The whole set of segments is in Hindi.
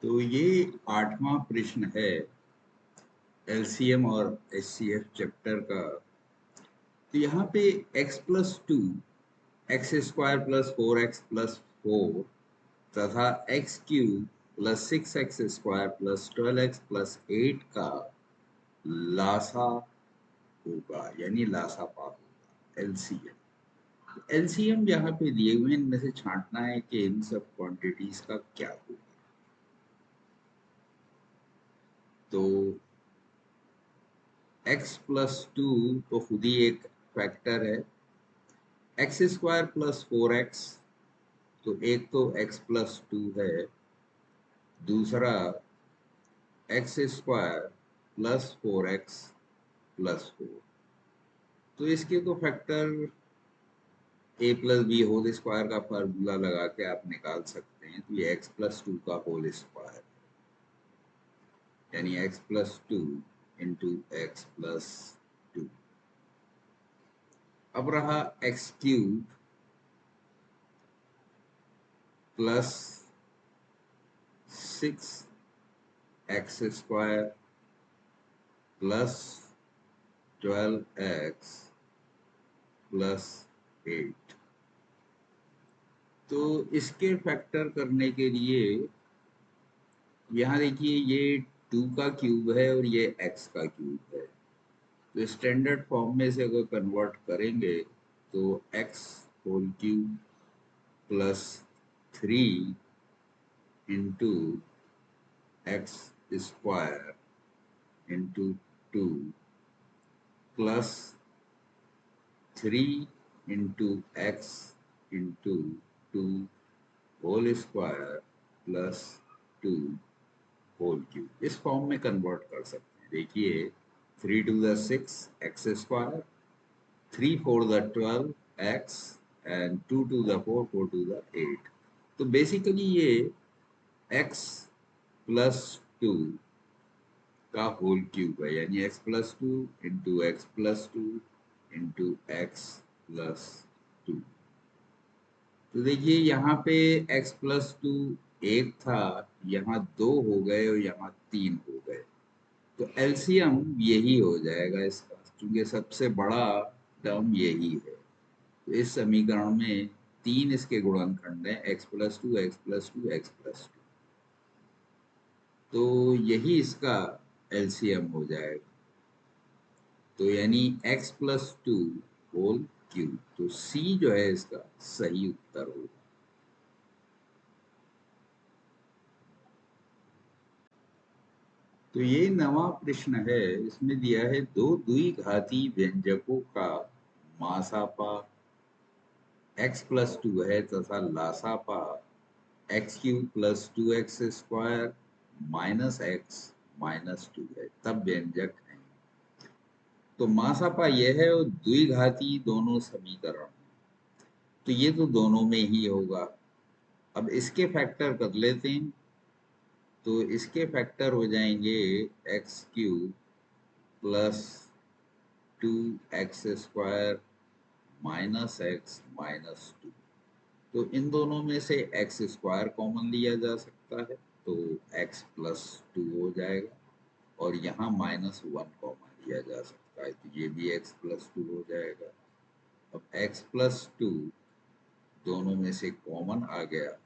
तो ये 8वां प्रश्न है एलसीएम और एचसीएफ चैप्टर का। तो यहाँ पे x plus two x square plus 4x plus 4 तथा x cube plus 6x square plus 12x plus 8 का लासा होगा, यानी लासा पा होगा, एलसीएम। एलसीएम यहाँ पे दिए हुए हैं, इनमें से छांटना है कि इन सब क्वांटिटीज का क्या होगा। तो x प्लस टू तो खुद ही एक फैक्टर है, एक्स स्क्वायर प्लस 4x, तो एक तो x प्लस टू है, दूसरा x square plus 4x plus 4। तो इसके तो factor a plus B whole square का फार्मूला लगा के आप निकाल सकते हैं। तो ये x प्लस टू का होल स्क्वायर, यानी x plus two into x plus two. अब रहा x cube plus 6x square plus 12x plus 8। तो इसके फैक्टर करने के लिए यहाँ देखिए ये 2 का क्यूब है और ये x का क्यूब है। तो स्टैंडर्ड फॉर्म में से अगर कन्वर्ट करेंगे तो x whole cube plus 3 into x square into 2 plus 3 into x into 2 whole square plus 2 whole cube, इस फॉर्म में कन्वर्ट कर सकते हैं। देखिए 3 to the 6 x square, 3 four the 12 x and 2 to the 4 4 to the 8। तो बेसिकली ये x प्लस टू का होल क्यूब है, यानी x plus two into x plus two into x plus two. तो देखिए यहाँ पे x प्लस टू एक था, यहाँ दो हो गए और यहाँ तीन हो गए। तो एलसीएम यही हो जाएगा इसका, क्योंकि सबसे बड़ा टर्म यही है। तो इस समीकरण में तीन इसके गुणनखंड हैं, x plus two x plus two x plus two. तो यही इसका एलसीएम हो जाएगा। तो यानी x plus two whole cube, तो सी जो है इसका सही उत्तर होगा। तो ये नवा प्रश्न है, इसमें दिया है दो द्विघाती व्यंजकों का मासापा x प्लस टू है तथा लासापा x cube plus two x square minus x minus two है, तब व्यंजक है। तो मासापा यह है और द्विघाती दोनों समीकरण, तो ये तो दोनों में ही होगा। अब इसके फैक्टर कर लेते हैं। तो इसके फैक्टर हो जाएंगे x cube plus two x square minus x minus to. तो इन दोनों में से एक्स स्क्वायर कॉमन लिया जा सकता है, तो एक्स प्लस टू हो जाएगा, और यहाँ माइनस वन कॉमन लिया जा सकता है, तो ये भी एक्स प्लस टू हो जाएगा। अब एक्स प्लस टू दोनों में से कॉमन आ गया,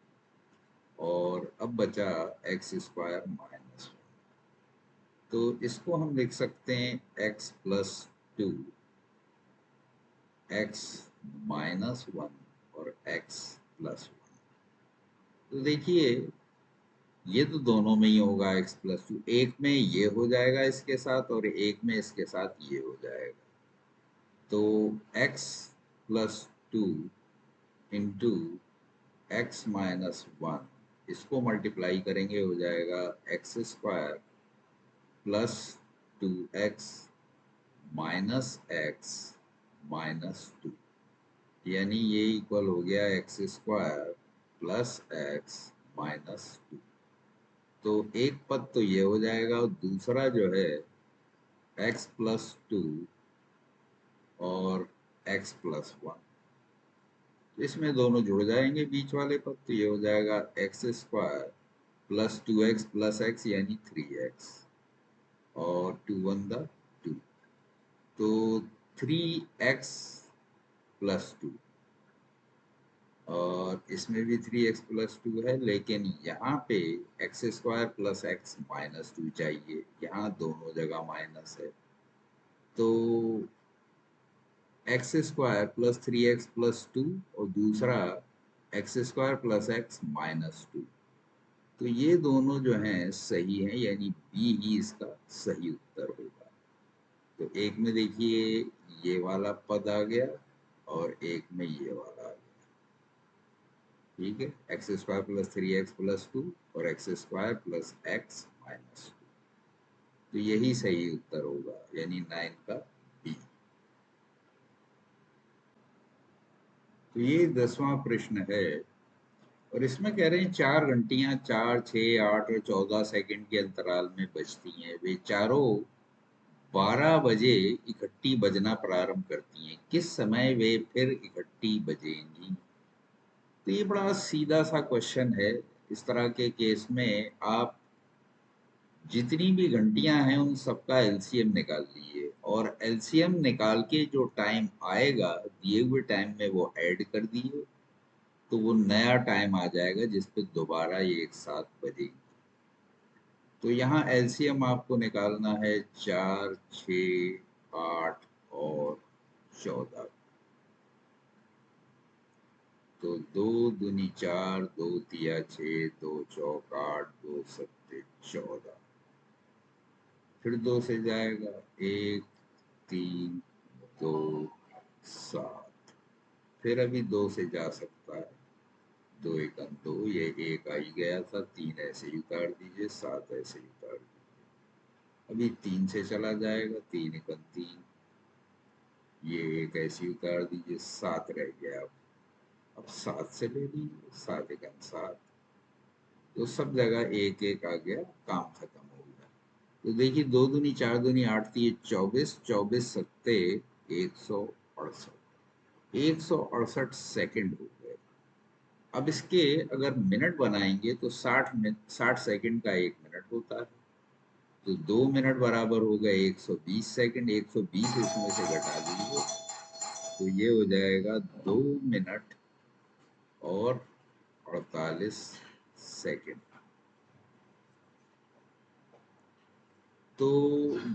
और अब बचा एक्स स्क्वायर माइनस। तो इसको हम लिख सकते हैं x plus two x minus one और एक्स प्लस वन। तो देखिए ये तो दोनों में ही होगा एक्स प्लस टू, एक में ये हो जाएगा इसके साथ और एक में इसके साथ ये हो जाएगा। तो x plus two into x minus one, इसको मल्टीप्लाई करेंगे हो जाएगा x square plus two x minus x minus to, यानी ये इक्वल हो गया x square plus x minus to. तो एक पद तो ये हो जाएगा और दूसरा जो है एक्स प्लस टू और एक्स प्लस वन, इसमें दोनों जुड़ जाएंगे बीच वाले पद, तो ये हो जाएगा x square plus 2x plus x यानी 3x और 2 1 द 2, तो 3x प्लस 2 और इसमें भी 3x प्लस 2 है, लेकिन यहाँ पे x square plus x minus 2 चाहिए, यहाँ दोनों जगह माइनस है, तो x square plus 3x plus 2 और दूसरा x square plus x minus 2, तो ये दोनों जो हैं सही हैं, यानी बी ही इसका सही उत्तर होगा। तो एक में देखिए ये वाला पद आ गया और एक में ये वाला आ गया, ठीक है, x square plus 3x plus 2 और x square plus x minus 2, तो यही सही उत्तर होगा, यानी 9 का बी। तो ये 10वां प्रश्न है और इसमें कह रहे हैं 4 घंटियां 4, 6, 8 और 14 सेकंड के अंतराल में बजती हैं, वे चारों 12 बजे इकट्ठी बजना प्रारंभ करती हैं, किस समय वे फिर इकट्ठी बजेंगी? तो ये बड़ा सीधा सा क्वेश्चन है। इस तरह के केस में आप जितनी भी घंटियां हैं उन सबका एलसीएम निकाल लीजिए और एलसीएम निकाल के जो टाइम आएगा दिए हुए टाइम में वो ऐड कर दिए, तो वो नया टाइम आ जाएगा जिस पे दोबारा ये एक साथ बजेगी। तो यहाँ एलसीएम आपको निकालना है 4, 6, 8 और 14, तो 2 दूनी 4, 2 तिया 6, 2 चौक 8, 2 सत्ते 14, फिर 2 से जाएगा 1, 3, 2, 7, फिर अभी 2 से जा सकता है, 2 1 2, ये 1 आ ही गया था, 3 ऐसे ही उतार दीजिए, 7 ऐसे ही उतार दीजिए, अभी 3 से चला जाएगा, 3 1 3, ये 1 ऐसे ही उतार दीजिए, 7 रह गया, अब 7 से ले लीजिए, 7 1 7, तो सब जगह 1 1 आ गया, काम खत्म हो गया। तो देखिए 2 दूनी 4 दूनी 8 थी 24, 24 सत्ते 168, 168 सेकंड हो गए। अब इसके अगर मिनट बनाएंगे तो 60 सेकंड का 1 मिनट होता है, तो 2 मिनट बराबर हो गए 120 सेकंड, 120 इसमें से घटा दीजिए, तो ये हो जाएगा 2 मिनट और 48 सेकंड। तो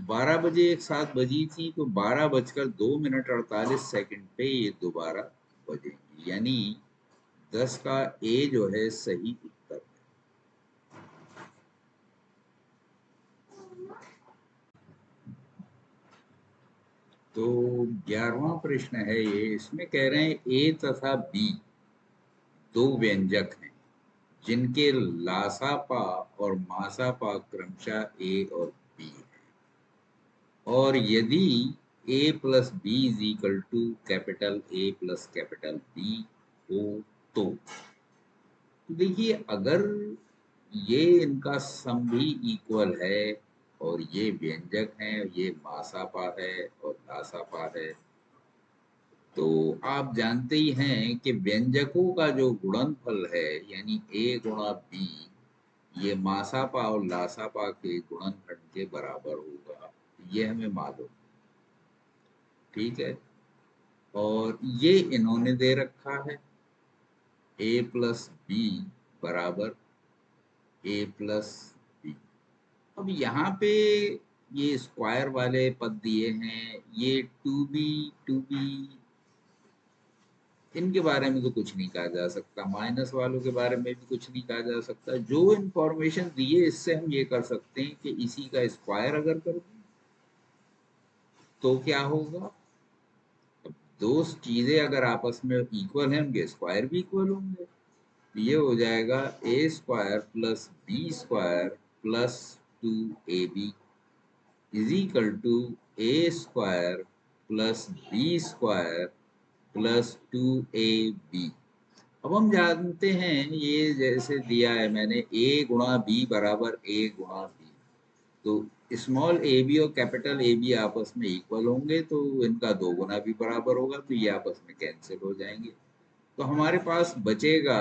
12 बजे एक साथ बजी थी, तो 12 बजकर 2 मिनट 48 सेकंड पे ये दोबारा बजेंगी, यानी 10 का ए जो है सही उत्तर है। तो 11वां प्रश्न है ये, इसमें कह रहे हैं ए तथा बी दो व्यंजक हैं जिनके लासापा और मासापा क्रमशः ए और बी है, और यदि a plus B is equal to capital A plus capital B हो तो देखिए अगर ये इनका सम भी इक्वल है और ये व्यंजक है, ये मासापा है और लासापा है, तो आप जानते ही हैं कि व्यंजकों का जो गुणनफल है यानी a गुणा b, ये मासापा और लासापा के गुणनफल के बराबर होगा, ये हमें मालूम, ठीक है। और ये इन्होंने दे रखा है a प्लस बी बराबर a प्लस बी। अब यहाँ पे ये स्क्वायर वाले पद दिए हैं, ये टू बी इनके बारे में तो कुछ नहीं कहा जा सकता, माइनस वालों के बारे में भी कुछ नहीं कहा जा सकता। जो इंफॉर्मेशन दिए इससे हम ये कर सकते हैं कि इसी का स्क्वायर अगर कर दें तो क्या होगा। अब दो चीजें अगर आपस में इक्वल हैं उनके स्क्वायर भी इक्वल होंगे, ये हो जाएगा a square plus B square plus 2ab is equal to a square plus B square plus 2ab। अब हम जानते हैं ये जैसे दिया है मैंने a गुणा बी बराबर a गुणा बी, तो स्मॉल ए बी और कैपिटल ए बी आपस में इक्वल होंगे, तो इनका 2 गुना भी बराबर होगा, तो ये आपस में कैंसिल हो जाएंगे, तो हमारे पास बचेगा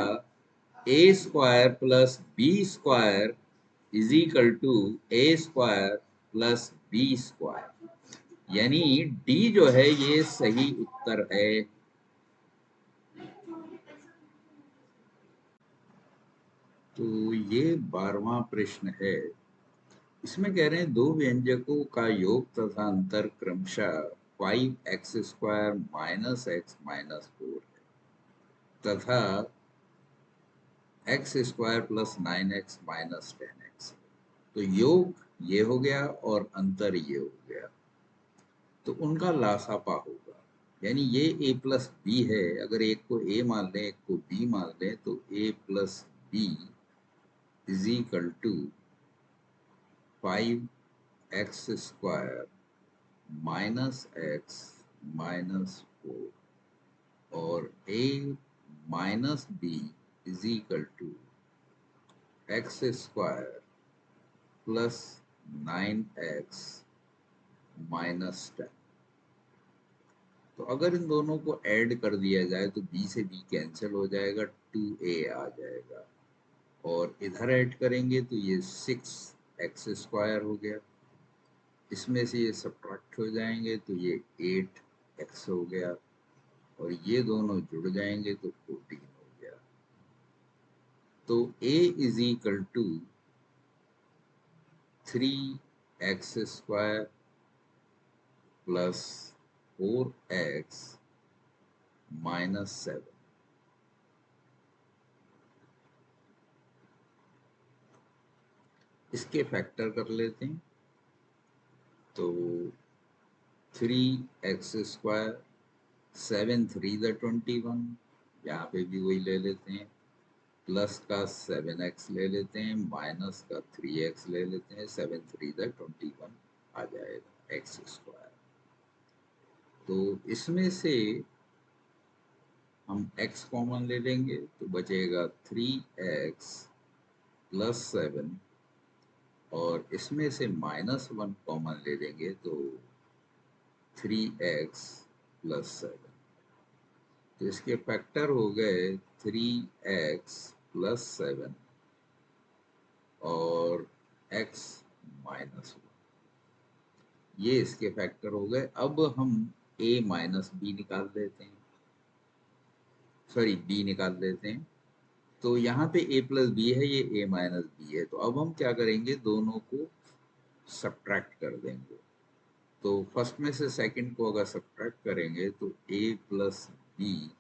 a square plus B square is equal to a square plus B square, यानी डी जो है ये सही उत्तर है। तो ये 12वां प्रश्न है। इसमें कह रहे हैं दो व्यंजकों का योग तथा अंतर क्रमशः 5x² माइनस एक्स माइनस 4 है तथा x² plus 9x minus 10x। तो योग ये हो गया और अंतर ये हो गया, तो उनका लासापा होगा। यानी ये a प्लस बी है, अगर एक को a मान लें एक को b मान लें तो a plus B is equal to 5x² minus x minus 4 और a minus B is equal to x² plus 9x minus 10। तो अगर इन दोनों को ऐड कर दिया जाए तो b से b कैंसिल हो जाएगा, 2a आ जाएगा, और इधर ऐड करेंगे तो ये 6x² हो गया, इसमें से ये सब्ट्रैक्ट हो जाएंगे तो ये 8x हो गया, और ये दोनों जुड़ जाएंगे तो 14 हो गया। तो a is equal to 3x² plus 4x minus 7। इसके फैक्टर कर लेते हैं। तो 3x², 7 3 द 21, यहाँ पे भी वही ले लेते हैं, प्लस का 7x ले लेते हैं, माइनस का 3x ले लेते हैं, 7 3 द 21 आ जाएगा x²। तो इसमें से हम x कॉमन ले लेंगे तो बचेगा 3x प्लस 7, और इसमें से -1 कॉमन ले लेंगे तो 3x प्लस 7। तो इसके फैक्टर हो गए 3x प्लस 7 और x माइनस 1, ये इसके फैक्टर हो गए। अब हम a माइनस बी निकाल देते हैं, सॉरी b निकाल देते हैं। तो यहाँ पे a प्लस बी है, ये a माइनस बी है, तो अब हम क्या करेंगे, दोनों को सब्ट्रैक्ट कर देंगे। तो फर्स्ट में से सेकंड को अगर सब्ट्रैक्ट करेंगे तो a plus B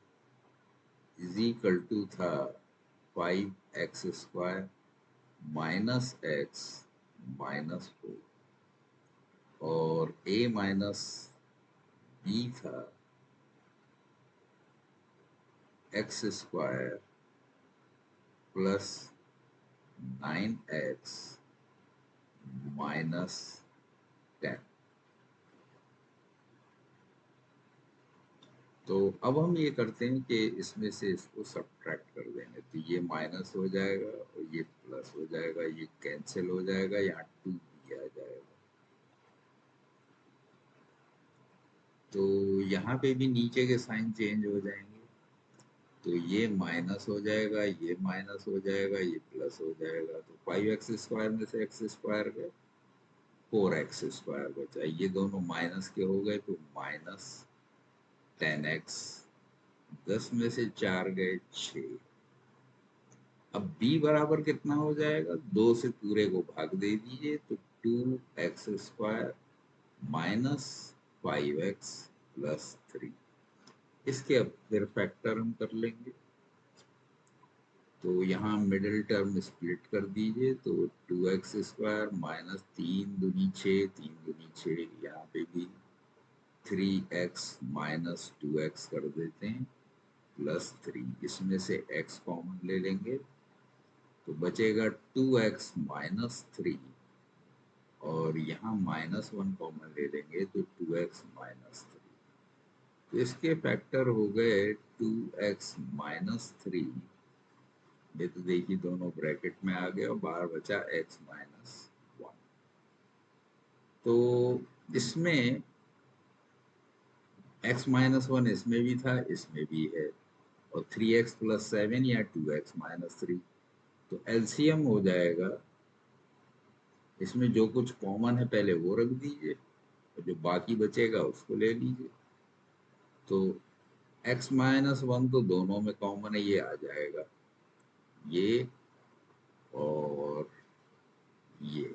is equal to था 5x² माइनस एक्स माइनस 4, और a माइनस बी था x² प्लस 9x माइनस 10। तो अब हम ये करते हैं कि इसमें से इसको सब्ट्रैक्ट कर देंगे, तो ये माइनस हो जाएगा और ये प्लस हो जाएगा, ये कैंसिल हो जाएगा, यहाँ 2 भी आ जाएगा। तो यहाँ पे भी नीचे के साइन चेंज हो जाएंगे, तो ये माइनस हो जाएगा, ये माइनस हो जाएगा, ये प्लस हो जाएगा। तो 5x² में से x² गए, 4x² बचा, ये दोनों माइनस के हो गए तो माइनस 10x, 10 में से 4 गए 6। अब b बराबर कितना हो जाएगा, 2 से पूरे को भाग दे दीजिए तो 2x² माइनस 5x प्लस 3। इसके अब फिर फैक्टर हम कर लेंगे। तो यहाँ मिडिल टर्म स्प्लिट कर दीजिए, तो 2x² माइनस 3 दूनी 6, 3 दूनी 6, यहाँ पे भी 3x माइनस 2x कर देते हैं प्लस 3, इसमें से x कॉमन ले लेंगे तो बचेगा 2x माइनस 3, और यहाँ -1 कॉमन ले लेंगे तो 2x माइनस 3। तो इसके फैक्टर हो गए 2x माइनस 3, ये तो देखिए दोनों ब्रैकेट में आ गए और बाहर बचा x माइनस 1। तो इसमें x माइनस 1 इसमें भी था, इसमें भी है, और 3x+7 या 2x-3। तो एलसीएम हो जाएगा, इसमें जो कुछ कॉमन है पहले वो रख दीजिए और जो बाकी बचेगा उसको ले लीजिए। तो x-1 तो दोनों में कॉमन है, ये आ जाएगा, ये और ये।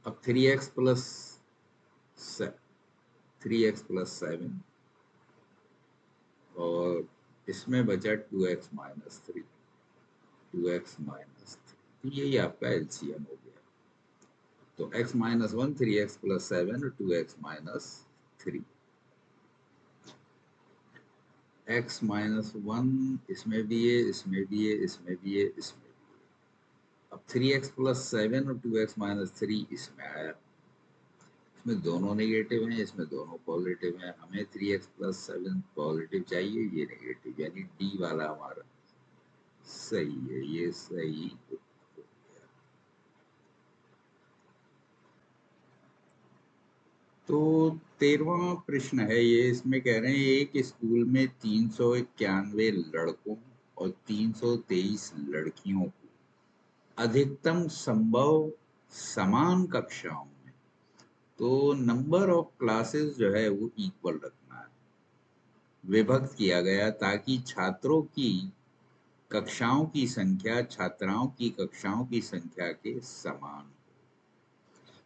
अब 3x+7 और इसमें बचा 2x-3, 2x-3, तो यही आपका एलसीएम हो गया। तो x-1 3x+7 और 2x-3, x-1 इसमें भी है, इसमें भी है, इसमें भी है, इसमें भी है। अब 3x+7 और 2x-3 इसमें आया, इसमें दोनों नेगेटिव हैं, इसमें दोनों पॉजिटिव हैं। हमें 3x+7 पॉजिटिव चाहिए, ये नेगेटिव, यानी डी वाला हमारा सही है, ये सही। तो 13वां प्रश्न है ये, इसमें कह रहे हैं एक स्कूल में 391 लड़कों और 323 लड़कियों को अधिकतम संभव समान कक्षाओं में, तो नंबर ऑफ क्लासेस जो है वो इक्वल रखना है, विभक्त किया गया ताकि छात्रों की कक्षाओं की संख्या छात्राओं की कक्षाओं की संख्या के समान,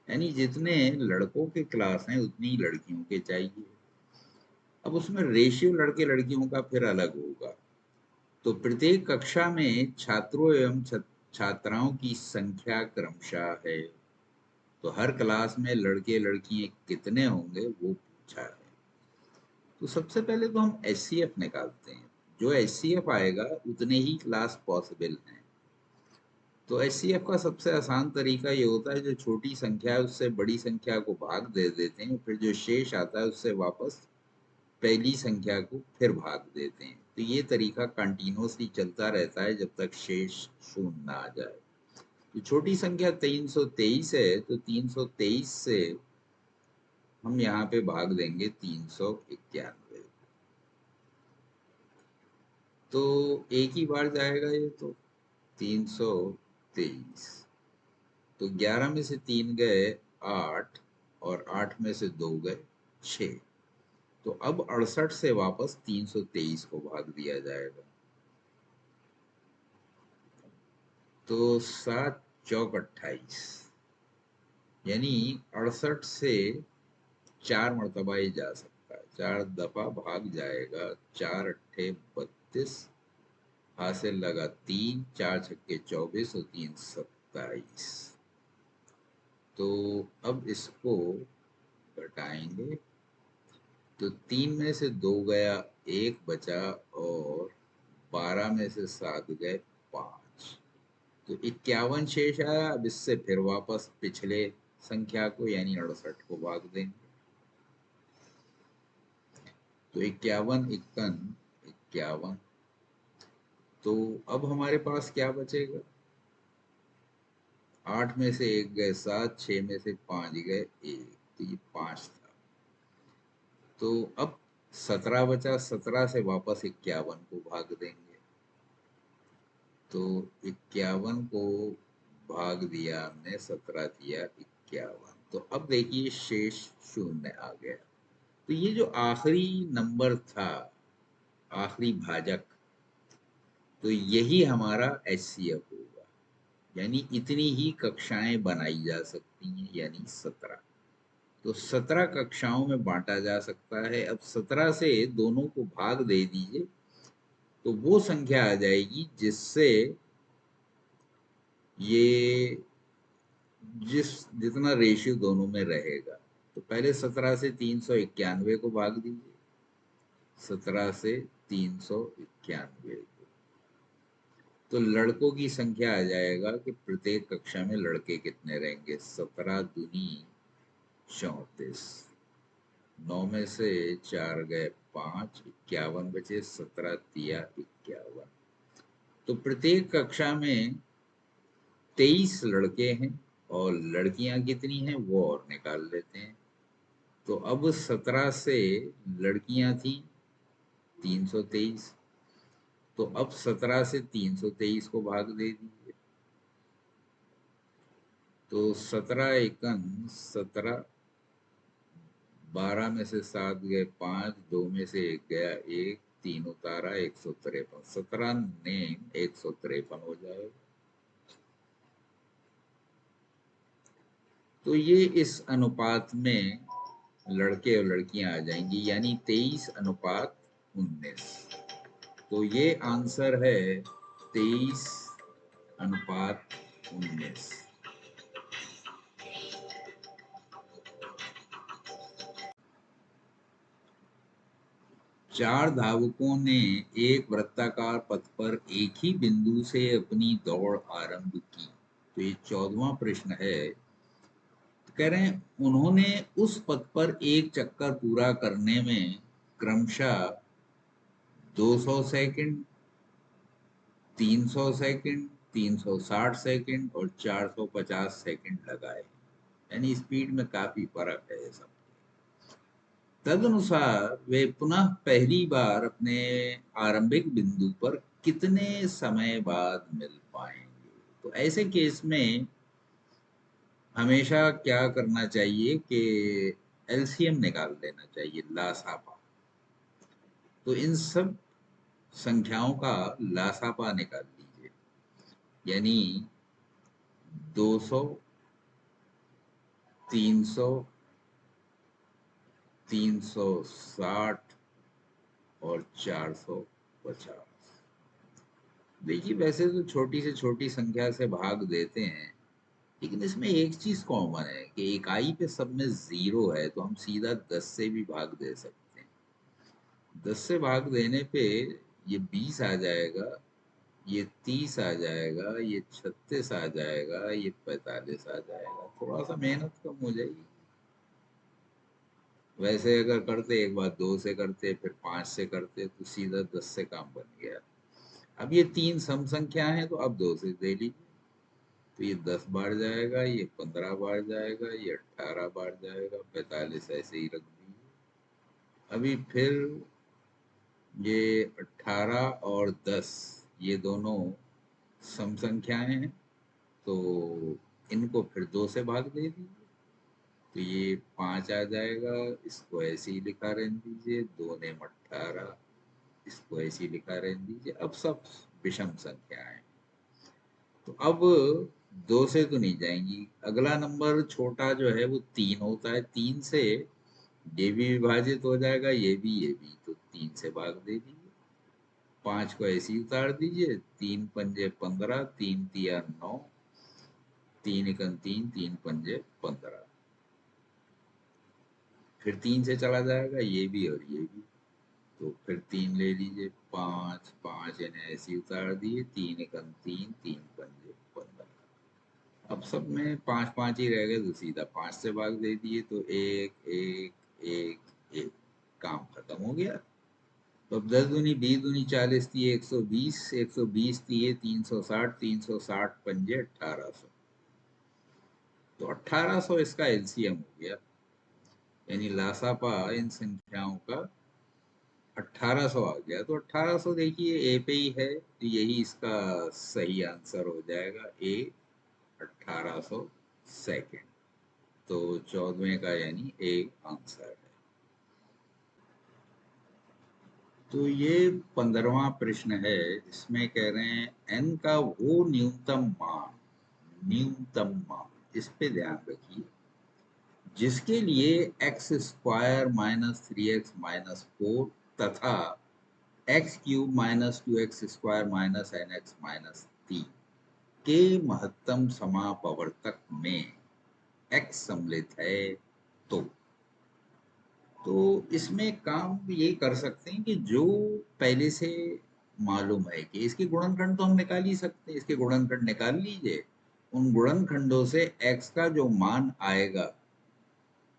यानी जितने लड़कों के क्लास हैं उतनी ही लड़कियों के चाहिए। अब उसमें रेशियो लड़के लड़कियों का फिर अलग होगा। तो प्रत्येक कक्षा में छात्रों एवं छात्राओं की संख्या क्रमशः है, तो हर क्लास में लड़के लड़कियां कितने होंगे वो पूछा है। तो सबसे पहले तो हम एचसीएफ निकालते हैं, जो एचसीएफ आएगा उतने ही क्लास पॉसिबल हैं। तो एचसीएफ का सबसे आसान तरीका ये होता है, जो छोटी संख्या है उससे बड़ी संख्या को भाग दे देते हैं, फिर जो शेष आता है उससे वापस पहली संख्या को फिर भाग देते हैं। तो ये तरीका कंटिन्यूसली चलता रहता है जब तक शेष शून्य ना आ जाए। तो छोटी संख्या 323 है, तो 323 से हम यहाँ पे भाग देंगे 391, तो एक ही बार जाएगा ये, तो 323। तो 11 में से 3 गए 8 और 8 में से 2 गए 6। तो अब 68 से वापस 323 को भाग दिया जाएगा। तो 7 चौक 28, यानी 68 से 4 मरतबा ही जा सकता है, 4 दफा भाग जाएगा। 4 अट्ठे 32, हासिल लगा 3, 4 छक्के 24 और 3 27। तो अब इसको घटाएंगे, तो 3 में से 2 गया 1 बचा और 12 में से 7 गए 5, तो 51 शेष आया। अब इससे फिर वापस पिछले संख्या को यानी 68 को भाग देंगे, तो 51 51 51। तो अब हमारे पास क्या बचेगा, 8 में से 1 गए 7, 6 में से 5 गए 1, तो ये 5 था। तो अब 17 बचा, 17 से वापस 51 को भाग देंगे, तो 51 को भाग दिया हमने, 17 दिया 51। तो अब देखिए शेष शून्य आ गया। तो ये जो आखिरी नंबर था, आखिरी भाजक, तो यही हमारा एचसीएफ होगा, यानी इतनी ही कक्षाएं बनाई जा सकती हैं, यानी 17। तो 17 कक्षाओं में बांटा जा सकता है। अब 17 से दोनों को भाग दे दीजिए, तो वो संख्या आ जाएगी जिससे ये जितना रेशियो दोनों में रहेगा। तो पहले 17 से 391 को भाग दीजिए, 17 से 391 को, तो लड़कों की संख्या आ जाएगा कि प्रत्येक कक्षा में लड़के कितने रहेंगे। 17 दूनी 34, 9 में से 4 गए 5, 51 बचे, 17 दिया 51। तो प्रत्येक कक्षा में 23 लड़के हैं और लड़कियां कितनी हैं वो और निकाल लेते हैं। तो अब 17 से लड़कियां थी 323, तो अब 17 से 323 को भाग दे दीजिए। तो 17 एकन 17, 12 में से 7 गए 5, 2 में से 1 गया 1, 3 उतारा 153, 17 ने 153 हो जाएगा। तो ये इस अनुपात में लड़के और लड़कियां आ जाएंगी, यानी 23:19। तो ये आंसर है 23:19। चार धावकों ने एक वृत्ताकार पथ पर एक ही बिंदु से अपनी दौड़ आरंभ की। तो ये 14वां प्रश्न है। तो कह रहे हैं उन्होंने उस पथ पर एक चक्कर पूरा करने में क्रमशः 200 सेकंड, 300 सेकंड, 360 सेकंड और 450 सेकंड लगाए, यानी स्पीड में काफी फर्क है सब। तदनुसार वे पुनः पहली बार अपने आरंभिक बिंदु पर कितने समय बाद मिल पाएंगे। तो ऐसे केस में हमेशा क्या करना चाहिए कि एलसीएम निकाल लेना चाहिए, लासापा। तो इन सब संख्याओं का लासापा निकाल लीजिए, यानी 200, 300, 360 और 450। देखिए वैसे तो छोटी से छोटी संख्या से भाग देते हैं, लेकिन इसमें एक चीज कॉमन है कि इकाई पे सब में 0 है, तो हम सीधा 10 से भी भाग दे सकते हैं। 10 से भाग देने पे ये 20 आ जाएगा, ये 30 आ जाएगा, ये 36 आ जाएगा, ये 45 आ जाएगा। थोड़ा सा मेहनत कम हो जाएगी। वैसे अगर करते एक बार 2 से करते, फिर 5 से करते, तो सीधा 10 से काम बन गया। अब ये तीन सम संख्या है, तो अब 2 से दे लीजिए। तो ये 10 बार जाएगा, ये 15 बार जाएगा, ये 18 बार जाएगा, 45 ऐसे ही रख दीजिए। अभी फिर ये 18 और 10 ये दोनों सम संख्याएं हैं, तो इनको फिर 2 से भाग दे दीजिए। तो ये 5 आ जाएगा, इसको ऐसे ही लिखा रहने दीजिए। 2 ने 18, इसको ऐसे ही लिखा रहने दीजिए। अब सब विषम संख्याएं। तो अब 2 से तो नहीं जाएंगी। अगला नंबर छोटा जो है वो 3 होता है। 3 से ये भी विभाजित हो जाएगा, ये भी, तो 3 से भाग दे दीजिए। 5 को ऐसे ही उतार दीजिए। 3 पंजे 15, 3 तिया 9, 3 एकम 3, 3 पंजे 15। फिर 3 से चला जाएगा, ये भी और ये भी, तो फिर 3 ले लीजिए। 5 5 इन्हें ऐसे ही उतार दिए। 3 एकम 3, 3 पंजे 15। अब सब में 5 5 ही रह गए, तो सीधा 5 से भाग दे दिए। तो 1 1 1 1, काम खत्म हो गया। तो अब 10 दूनी 20 दूनी 40 थी 120, 120 थी 360, 360 पंजे 1800। तो 1800 इसका एलसीएम हो गया, यानी लासापा इन संख्याओं का 1800 आ गया। तो 1800 देखिए ए पे ही है, तो यही इसका सही आंसर हो जाएगा, ए 1800 सेकेंड। तो 14वें का यानी ए आंसर है। तो ये 15वां प्रश्न है। इसमें कह रहे हैं एन का वो न्यूनतम मान, इस पे ध्यान रखिए, जिसके लिए x square minus 3x minus 4 तथा x cube minus 2x square minus nx minus 3 के महत्तम समापवर्तक में x सम्मिलित है। तो इसमें काम ये कर सकते हैं कि जो पहले से मालूम है कि इसके गुणनखंड तो हम निकाल ही सकते हैं, इसके गुणनखंड निकाल लीजिए। उन गुणनखंडों से x का जो मान आएगा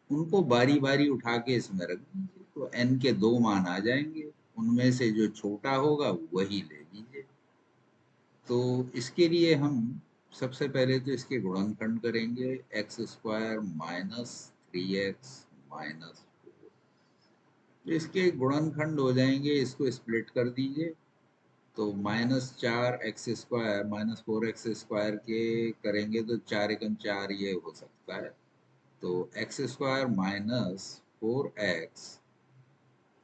उनको बारी बारी उठा के इसमें रख दीजिए, तो n के 2 मान आ जाएंगे। उनमें से जो छोटा होगा वही ले लीजिए। तो इसके लिए हम सबसे पहले तो इसके गुणनखंड करेंगे। X square minus 3x minus, तो इसके गुणनखंड हो जाएंगे, इसको स्प्लिट कर दीजिए। तो -4x² -4x² के करेंगे तो 4 × 4 ये हो सकता है। तो x² -4x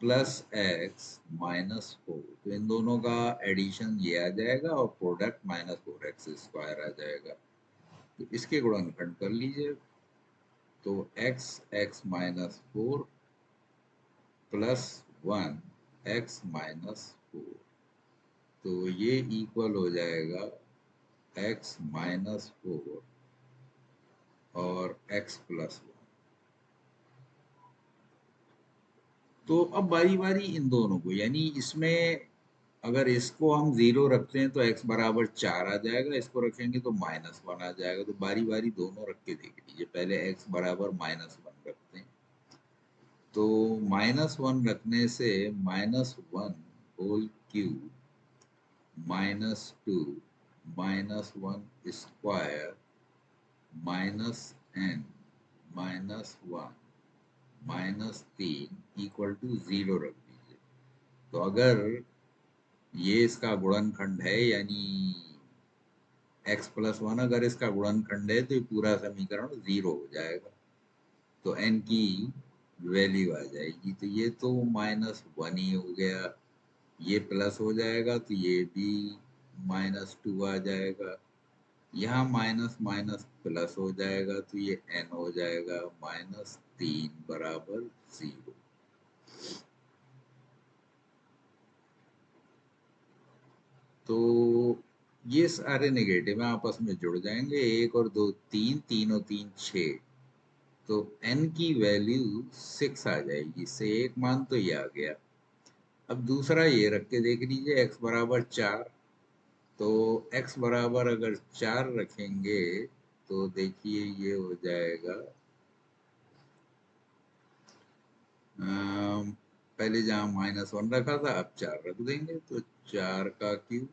+x -4, तो इन दोनों का एडिशन ये आ जाएगा और प्रोडक्ट -4x² आ जाएगा। तो इसके गुणनखंड कर लीजिए। तो x-4 +1 x-4, तो ये इक्वल हो जाएगा x-4 और x+1। तो अब बारी बारी इन दोनों को, यानी इसमें अगर इसको हम 0 रखते हैं तो x बराबर 4 आ जाएगा, इसको रखेंगे तो -1 आ जाएगा। तो बारी बारी दोनों रख के देख लीजिए। पहले x बराबर -1 रखते हैं। तो -1 रखने से -1 whole cube -2 -1² -n -1 -3 equal to 0 रख दीजिए। तो अगर ये इसका गुणनखंड है, यानी x+1 अगर इसका गुणनखंड है, तो ये पूरा समीकरण 0 हो जाएगा। तो n की वैल्यू आ जाएगी। तो ये तो -1 ही हो गया, ये प्लस हो जाएगा तो ये भी -2 आ जाएगा। यहाँ माइनस माइनस प्लस हो जाएगा तो ये n हो जाएगा -3 बराबर 0। तो ये सारे नेगेटिव आपस में जुड़ जाएंगे, 1 और 2 3, 3 और 3 6, तो n की वैल्यू 6 आ जाएगी। इससे एक मान तो ये आ गया। अब दूसरा ये रख के देख लीजिए, x बराबर 4। तो x बराबर अगर 4 रखेंगे तो देखिए ये हो जाएगा, पहले जहाँ -1 रखा था अब 4 रख देंगे, तो 4 का क्यूब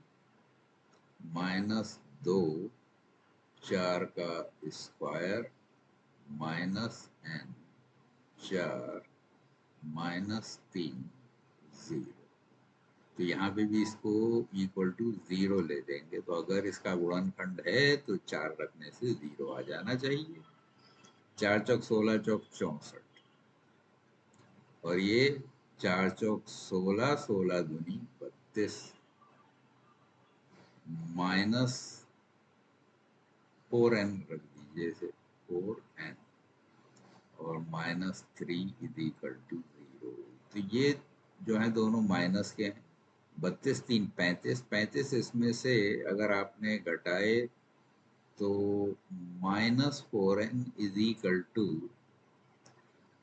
-2 4 का स्क्वायर -n 4 -3 0। तो यहाँ पे भी इसको इक्वल टू 0 ले देंगे। तो अगर इसका गुणनखंड है तो 4 रखने से 0 आ जाना चाहिए। 4 चौक 16 चौक 64, और ये 4 चौक 16, 16 दूनी 32, -4n रख दीजिए इसे, 4n और -3 इज इक्वल टू 0। तो ये जो है दोनों माइनस के हैं। 32 3 35, 35 इसमें से अगर आपने घटाए तो -4n इज इक्वल टू,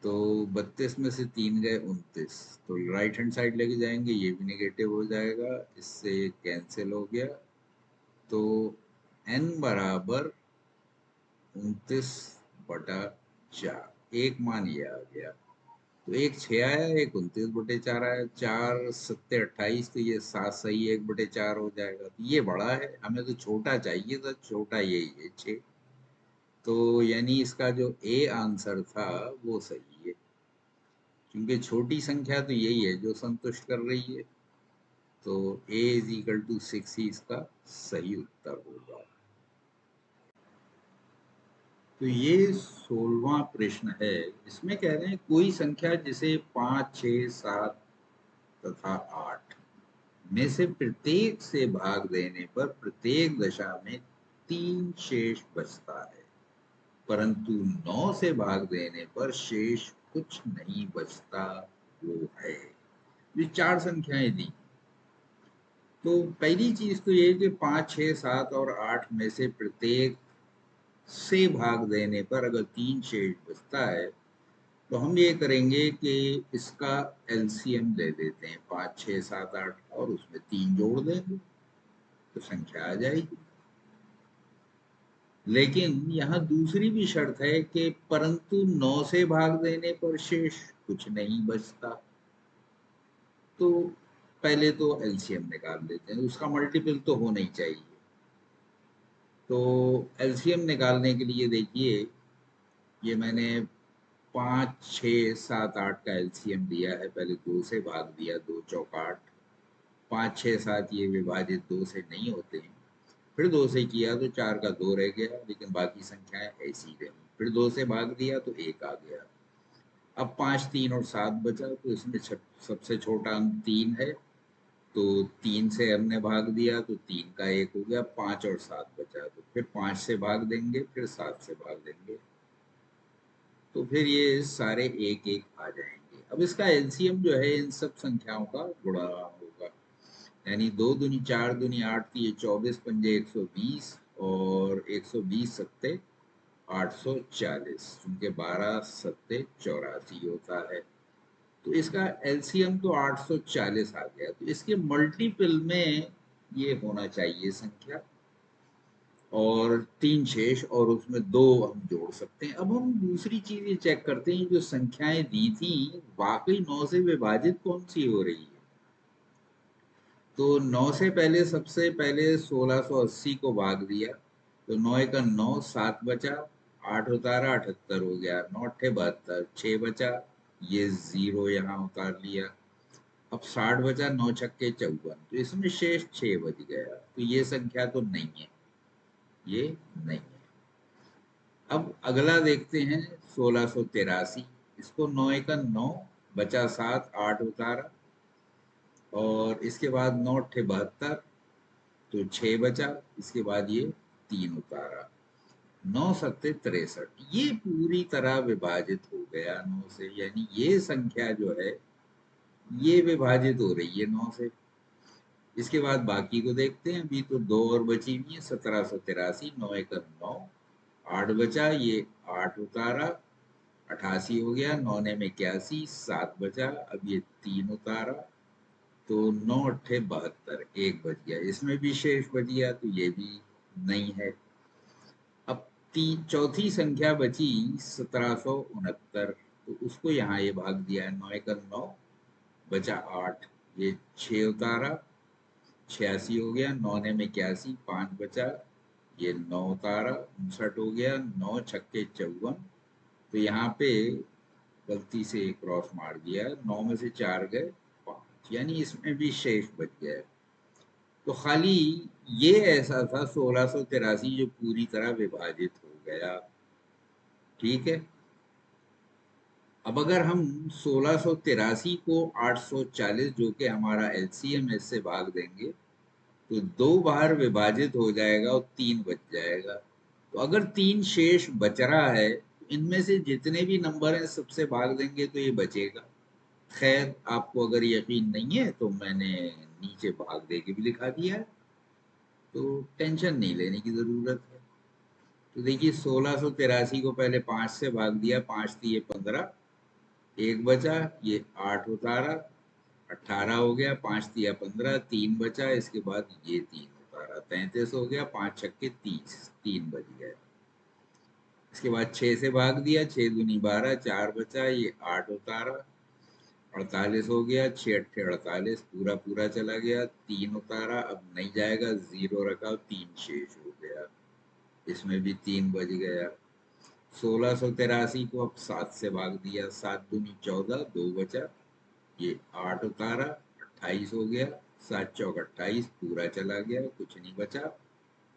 तो 32 में से 3 गए 29, तो राइट हैंड साइड लेके जाएंगे, ये भी नेगेटिव हो जाएगा, इससे कैंसिल हो गया। तो n बराबर 29/4, एक मान ये आ गया। तो एक 6 आया, एक 29/4 आया, 4 7 28, तो ये 7 सही 1/4 हो जाएगा। तो ये बड़ा है, हमें तो छोटा चाहिए था, छोटा यही है 6। तो यानी इसका जो ए आंसर था वो सही है, क्योंकि छोटी संख्या तो यही है जो संतुष्ट कर रही है। तो a इज इक्वल टू 6 ही इसका सही उत्तर होगा। तो ये 16वां प्रश्न है। इसमें कह रहे हैं कोई संख्या जिसे 5, 6, 7 तथा 8 में से प्रत्येक से भाग देने पर प्रत्येक दशा में 3 शेष बचता है, परंतु 9 से भाग देने पर शेष कुछ नहीं बचता, वो है। ये 4 संख्याएं दी। तो पहली चीज तो ये कि 5, 6, 7 और 8 में से प्रत्येक से भाग देने पर अगर 3 शेष बचता है, तो हम ये करेंगे कि इसका एलसीएम ले लेते हैं, 5, 6, 7, 8 और उसमें 3 जोड़ देंगे तो संख्या आ जाएगी। लेकिन यहाँ दूसरी भी शर्त है कि परंतु 9 से भाग देने पर शेष कुछ नहीं बचता। तो पहले तो एलसीएम निकाल लेते हैं, उसका मल्टीपल तो होना ही चाहिए। तो एलसीएम निकालने के लिए देखिए, ये मैंने 5, 6, 7, 8 का एलसीएम दिया है। पहले 2 से भाग दिया, 2 चौक 8, 5, 6, 7 ये विभाजित 2 से नहीं होते हैं। फिर 2 से किया तो 4 का 2 रह गया, लेकिन बाकी संख्याएं ऐसी रही। फिर 2 से भाग दिया तो 1 आ गया। अब 5, 3 और 7 बचा, तो इसमें सबसे छोटा अंक 3 है, तो 3 से हमने भाग दिया तो 3 का 1 हो गया। 5 और 7 बचा, तो फिर 5 से भाग देंगे, फिर 7 से भाग देंगे, तो फिर ये सारे एक एक आ जाएंगे। अब इसका एलसीएम जो है इन सब संख्याओं का गुणा होगा, यानी 2 दूनी 4 दूनी 8, ये 24 पंजे 120 और 120 सत्ते 840, क्योंकि 12 सत्ते 84 होता है। तो इसका एलसीएम तो 840 आ गया, तो इसके मल्टीपल में ये होना चाहिए संख्या, और 3 शेष, और उसमें 2 हम जोड़ सकते हैं। अब हम दूसरी चीज ये चेक करते हैं, जो संख्याएं दी थी वाकई 9 से विभाजित कौन सी हो रही है। तो 9 से पहले सबसे पहले 1680 को भाग दिया, तो 9 का 9, 7 बचा, 8 उतारा 78 हो गया, 9 अट्ठे 72, 6 बचा, ये 0 यहाँ उतार लिया। अब 60 बचा, 9 छक्के 54, तो इसमें शेष 6 बच गया, तो ये संख्या तो नहीं है, ये नहीं है। अब अगला देखते हैं 1683, इसको 9 का 9, बचा 7, 8 उतारा, और इसके बाद 9 अट्ठे 72, तो 6 बचा, इसके बाद ये 3 उतारा, 9 सत्ते 63, ये पूरी तरह विभाजित हो गया 9 से, यानी ये संख्या जो है ये विभाजित हो रही है 9 से। इसके बाद बाकी को देखते हैं, अभी तो 2 और बची हुई है। 1783, 9 का 9, 8 बचा, ये 8 उतारा, 88 हो गया, 9 ने में 81, 7 बचा, अब ये 3 उतारा, तो 9 अट्ठे 72, 1 बच गया, इसमें भी शेष बच गया, तो ये भी नहीं है। अब चौथी संख्या बची 1769, तो उसको यहाँ ये भाग दिया है, 9 का 9, बचा 8, ये 6 उतारा, 86 हो गया, 9 ने में 81, 5 बचा, ये 9 उतारा, 59 हो गया, 9 छक्के 54, तो यहाँ पे गलती से क्रॉस मार दिया, 9 में से 4 गए 5, यानी इसमें भी शेष बच गया। तो खाली ये ऐसा था 1683 जो पूरी तरह विभाजित हो गया। ठीक है, अब अगर हम 1683 को 840, जो कि हमारा एलसीएम, से भाग देंगे, तो 2 बार विभाजित हो जाएगा और 3 बच जाएगा। तो अगर 3 शेष बच रहा है, तो इनमें से जितने भी नंबर हैं सबसे भाग देंगे तो ये बचेगा। खैर, आपको अगर यकीन नहीं है तो मैंने नीचे भाग दे के भी लिखा दिया है, तो टेंशन नहीं लेने की जरूरत है। तो देखिए 1683 को पहले 5 से भाग दिया, 5 दिए 15, 1 बचा, ये 8 उतारा, 18 हो गया, 5 दिया 15, 3 बचा, इसके बाद ये 3 उतारा, 33 हो गया, 5 छक्के 30, 3 बच गए। इसके बाद 6 से भाग दिया, 6 दूनी 12, 4 बचा, ये 8 उतारा, 48 हो गया, 6 अट्ठे 48, पूरा पूरा चला गया, 3 उतारा, अब नहीं जाएगा, 0 रखा, 3 शेष हो गया, इसमें भी 3 बज गया। 1683 को अब 7 से भाग दिया, 7 दूनी 14, 2 बचा, ये 8 उतारा, 28 हो गया, 7 चौक 28, पूरा चला गया, कुछ नहीं बचा।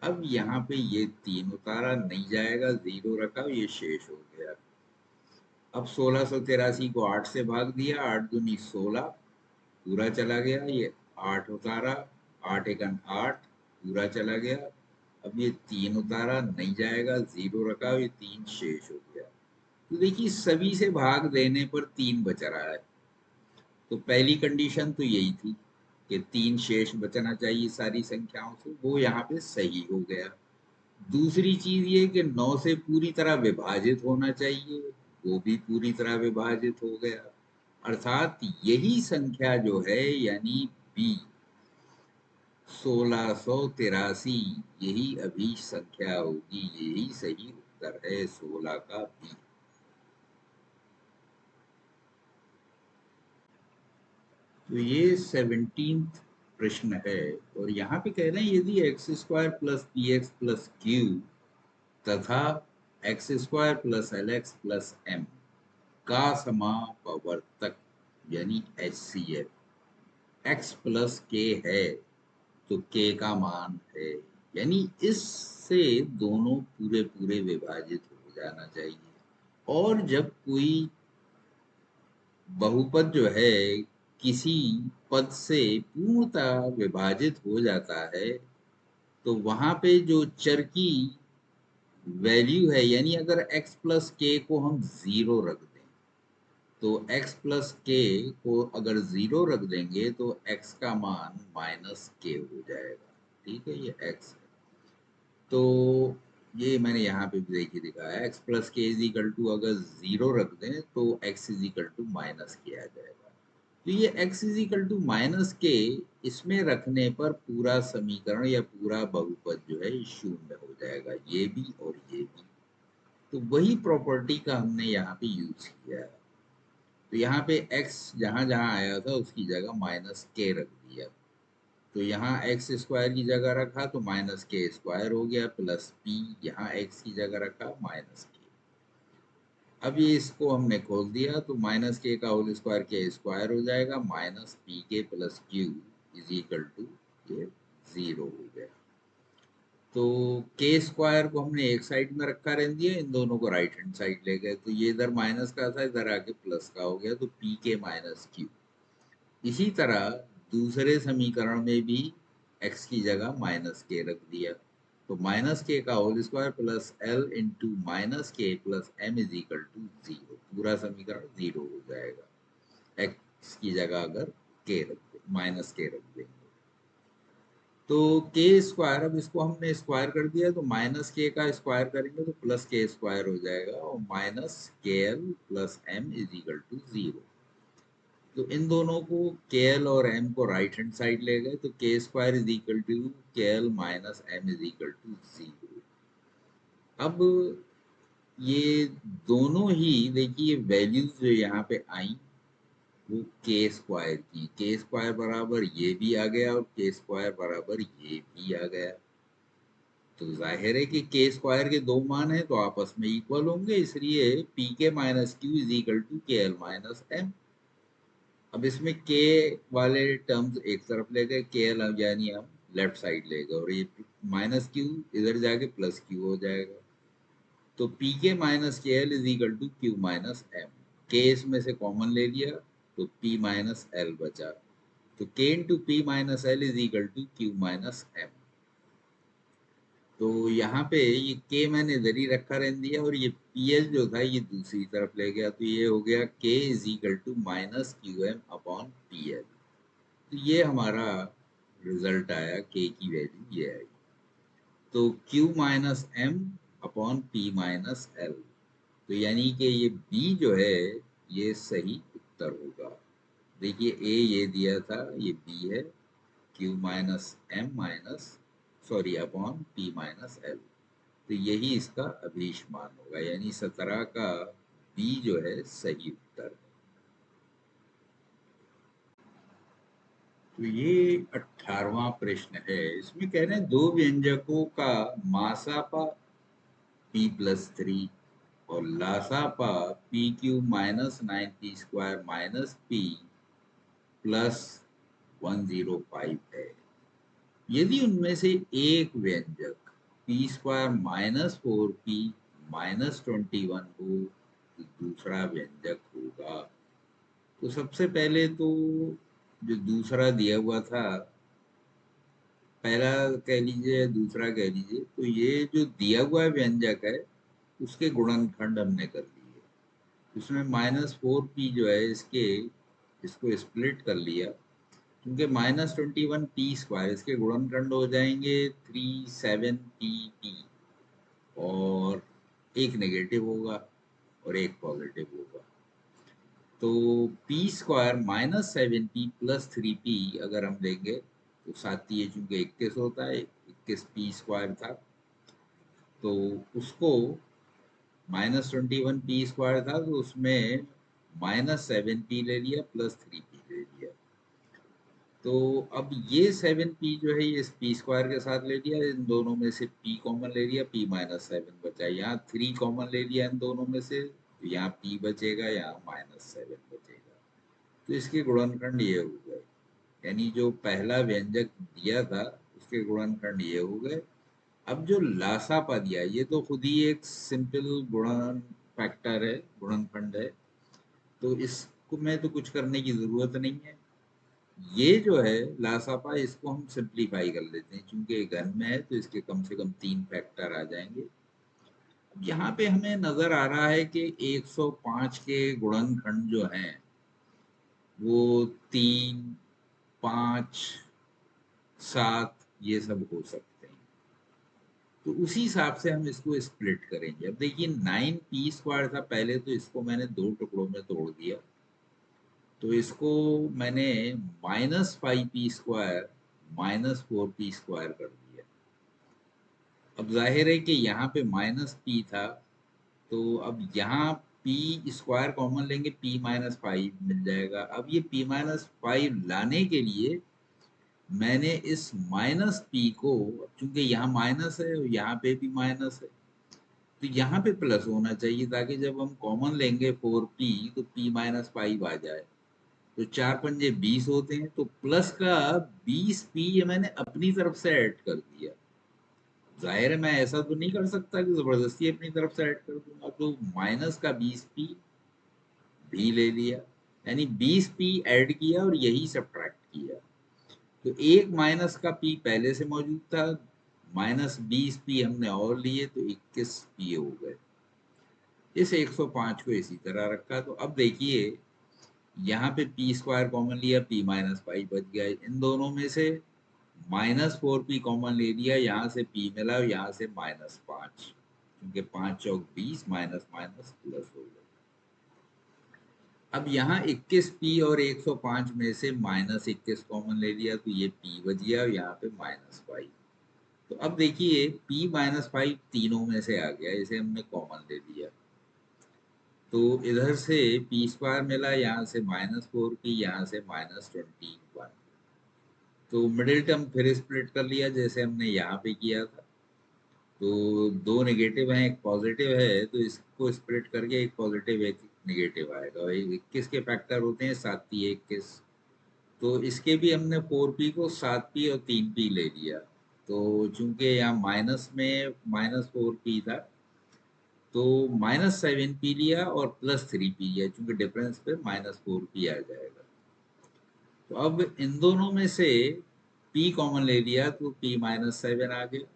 अब यहाँ पे ये 3 उतारा, नहीं जाएगा, 0 रखा, ये शेष हो गया। अब 1683 को 8 से भाग दिया, 8 दूनी 16, पूरा चला गया, ये 8 उतारा, 8 एकन 8, पूरा चला गया। अब ये 3 उतारा, नहीं जाएगा, 0 रखा, ये 3 शेष हो गया। तो देखिए सभी से भाग देने पर 3 बच रहा है, तो पहली कंडीशन तो यही थी कि 3 शेष बचना चाहिए सारी संख्याओं से, वो यहाँ पे सही हो गया। दूसरी चीज ये कि 9 से पूरी तरह विभाजित होना चाहिए, वो भी पूरी तरह विभाजित हो गया, अर्थात यही संख्या जो है यानी बी 1683, यही अभी संख्या होगी, यही सही उत्तर है 16 का बी। तो ये 17th प्रश्न है, और यहाँ पे कह रहे हैं यदि x square plus p x plus q तथा x square plus l x plus m का समापवर्तक यानी H C F x plus k है तो k का मान है, यानी इससे दोनों पूरे पूरे विभाजित हो जाना चाहिए। और जब कोई बहुपद जो है किसी पद से पूर्णतः विभाजित हो जाता है तो वहां पे जो चर की वैल्यू है, यानी अगर x प्लस के को हम जीरो रख दें तो x प्लस के को अगर जीरो रख देंगे तो x का मान माइनस के हो जाएगा। ठीक है, ये x है। तो ये मैंने यहाँ पे भी देखिए दिखाया है, x plus K is equal to अगर जीरो रख दें तो x is equal to minus K आ जाएगा। तो ये x is equal to minus K इसमें रखने पर पूरा समीकरण या पूरा बहुपद जो है शून्य हो जाएगा, ये भी और ये भी। तो वही प्रॉपर्टी का हमने यहाँ पे यूज किया है। तो यहाँ पे x जहां जहां आया था उसकी जगह माइनस के रख दिया। तो यहाँ एक्स स्क्वायर की जगह रखा तो माइनस के स्क्वायर हो गया, प्लस पी यहाँ एक्स की जगह रखा माइनस के। अब ये इसको हमने खोल दिया तो माइनस के का होल स्क्वायर के स्क्वायर हो जाएगा, minus P K plus Q is equal to ये जीरो हो गया। तो के स्क्वायर को हमने एक साइड में रखा रहने दिया, इन दोनों को राइट हैंड साइड ले गए तो ये इधर माइनस का था, इधर आके प्लस का हो गया, तो पी के माइनस क्यू। इसी तरह दूसरे समीकरण में भी x की जगह माइनस के रख दिया तो माइनस के का whole square plus l into minus k plus M is equal to zero. पूरा समीकरण जीरो हो जाएगा x की जगह अगर के रख दे, माइनस के रख देंगे तो के स्क्वायर, अब इसको हमने स्क्वायर कर दिया तो माइनस के का स्क्वायर करेंगे तो प्लस के स्क्वायर हो जाएगा और minus K L plus M is equal to zero. तो इन दोनों को के एल और एम को राइट हैंड साइड ले गए तो K square is equal to K L minus M is equal to zero. अब ये दोनों ही देखिए वैल्यूज जो यहाँ पे आई वो के स्क्वायर की, के स्क्वायर बराबर ये भी आ गया और के स्क्वायर बराबर ये भी आ गया। तो जाहिर है कि के स्क्वायर के दो मान है तो आपस में इक्वल होंगे, इसलिए P K minus Q is equal to K L minus M. अब इसमें के वाले टर्म्स एक तरफ ले गए, के एल यानी हम लेफ्ट साइड ले गए और ये माइनस क्यू इधर जाके प्लस क्यू हो जाएगा। तो P K minus K L is equal to Q minus M. K इसमें से कॉमन ले लिया तो पी माइनस एल बचा, तो K into P minus L is equal to Q minus M. तो यहाँ पे ये के मैंने इधर ही रखा रहने दिया और ये पी एल जो था ये दूसरी तरफ ले गया तो ये हो गया K is equal to minus Q M upon P L. तो ये हमारा रिजल्ट आया, के की वैल्यू ये आई। तो Q minus M upon P minus L, तो यानी कि ये B जो है ये सही उत्तर होगा। देखिए A ये दिया था, ये B है, Q minus M minus sorry upon P minus L, तो यही इसका अभीष्ट मान होगा, यानी 17 का B जो है सही उत्तर है। तो ये 18वां प्रश्न है, इसमें कह रहे हैं दो व्यंजकों का मासापा p प्लस थ्री और लासापा p q minus nine p square minus p plus 105 है। यदि उनमें से एक व्यंजक p square minus four p minus 21 हो तो दूसरा व्यंजक होगा। तो सबसे पहले तो जो दूसरा दिया हुआ था, पहला कह लीजिए या दूसरा कह लीजिए, तो ये जो दिया हुआ व्यंजक है उसके गुणनखंड हमने कर लिए। उसमें माइनस फोर पी जो है इसके इसको स्प्लिट कर लिया, क्योंकि माइनस 21 पी स्क्वायर इसके गुणनखंड हो जाएंगे 37 पी पी, और एक नेगेटिव होगा और एक पॉजिटिव होगा। तो P square minus 7p plus 3p अगर हम लेंगे तो साथ ये चूंकि 21 होता है, 21 पी स्क्वायर था तो उसको माइनस 21 पी स्क्वायर था तो उसमें माइनस 7p ले लिया प्लस 3p ले लिया। तो अब ये 7p जो है ये इस पी स्क्वायर के साथ ले लिया, इन दोनों में से p कॉमन ले लिया, p माइनस 7 बचा, यहाँ 3 कॉमन ले लिया इन दोनों में से, तो यहाँ p बचेगा, यहाँ माइनस 7 बचेगा। तो इसके गुणनखंड ये हो गए। यानी जो पहला व्यंजक दिया था उसके गुणनखंड ये हो गए। अब जो लासापा दिया ये तो खुद ही एक सिंपल गुणन फैक्टर है, गुणनखंड है, तो इसको में तो कुछ करने की जरूरत नहीं है। ये जो है लासापा, इसको हम सिंप्लीफाई कर लेते हैं, क्योंकि ये घन में है तो इसके कम से कम 3 फैक्टर आ जाएंगे। अब यहाँ पे हमें नजर आ रहा है कि 105 के गुणनखंड जो हैं वो 3, 5, 7 ये सब हो सकते हैं। तो उसी हिसाब से हम इसको स्प्लिट करेंगे। अब देखिए 9p² था पहले, तो इसको मैंने 2 टुकड़ों में तोड़ दिया, तो इसको मैंने -5p² -4p² कर दिया। अब जाहिर है कि यहाँ पे -p था, तो अब यहाँ p² कॉमन लेंगे, p-5 मिल जाएगा। अब ये p-5 लाने के लिए मैंने इस -p को, चूंकि यहाँ माइनस है और यहाँ पे भी माइनस है, तो यहाँ पे प्लस होना चाहिए, ताकि जब हम कॉमन लेंगे 4p तो p-5 आ जाए। तो 4 पंजे 20 होते हैं, तो प्लस का 20p ये मैंने अपनी तरफ से ऐड कर दिया। जाहिर है मैं ऐसा तो नहीं कर सकता कि जबरदस्ती अपनी तरफ से ऐड कर दूंगा, तो माइनस का 20p भी ले लिया, यानी 20p ऐड किया और यही सब्ट्रैक्ट किया। तो एक माइनस का p पहले से मौजूद था, -20p हमने और लिए, तो 21p हो गए। इस 105 को इसी तरह रखा। तो अब देखिए यहाँ पे p² कॉमन लिया, p-5 बच गया। इन दोनों में से -4p कॉमन ले लिया, यहाँ से p मिला और यहाँ से -5, क्योंकि 5 चौक 20, माइनस माइनस प्लस हो गया। अब यहाँ 21p और 105 में से -21 कॉमन ले लिया, तो ये p बच गया और यहाँ पे -5। तो अब देखिए p-5 तीनों में से आ गया, इसे हमने कॉमन ले लिया, तो इधर से p² मिला, यहाँ से -4p, यहाँ से -21। तो मिडिल टर्म फिर स्प्लिट कर लिया जैसे हमने यहाँ पे किया था। तो दो नेगेटिव हैं, एक पॉजिटिव है, तो इसको स्प्लिट करके एक पॉजिटिव एक नेगेटिव आएगा। और 21 के फैक्टर होते हैं 7p 21, तो इसके भी हमने 4p को 7p और 3p ले लिया। तो चूंकि यहाँ माइनस में -4p था, तो -7p लिया और +3p लिया, चूंकि डिफरेंस पे -4p आ जाएगा। तो अब इन दोनों में से p कॉमन ले लिया, तो p-7 आ गया,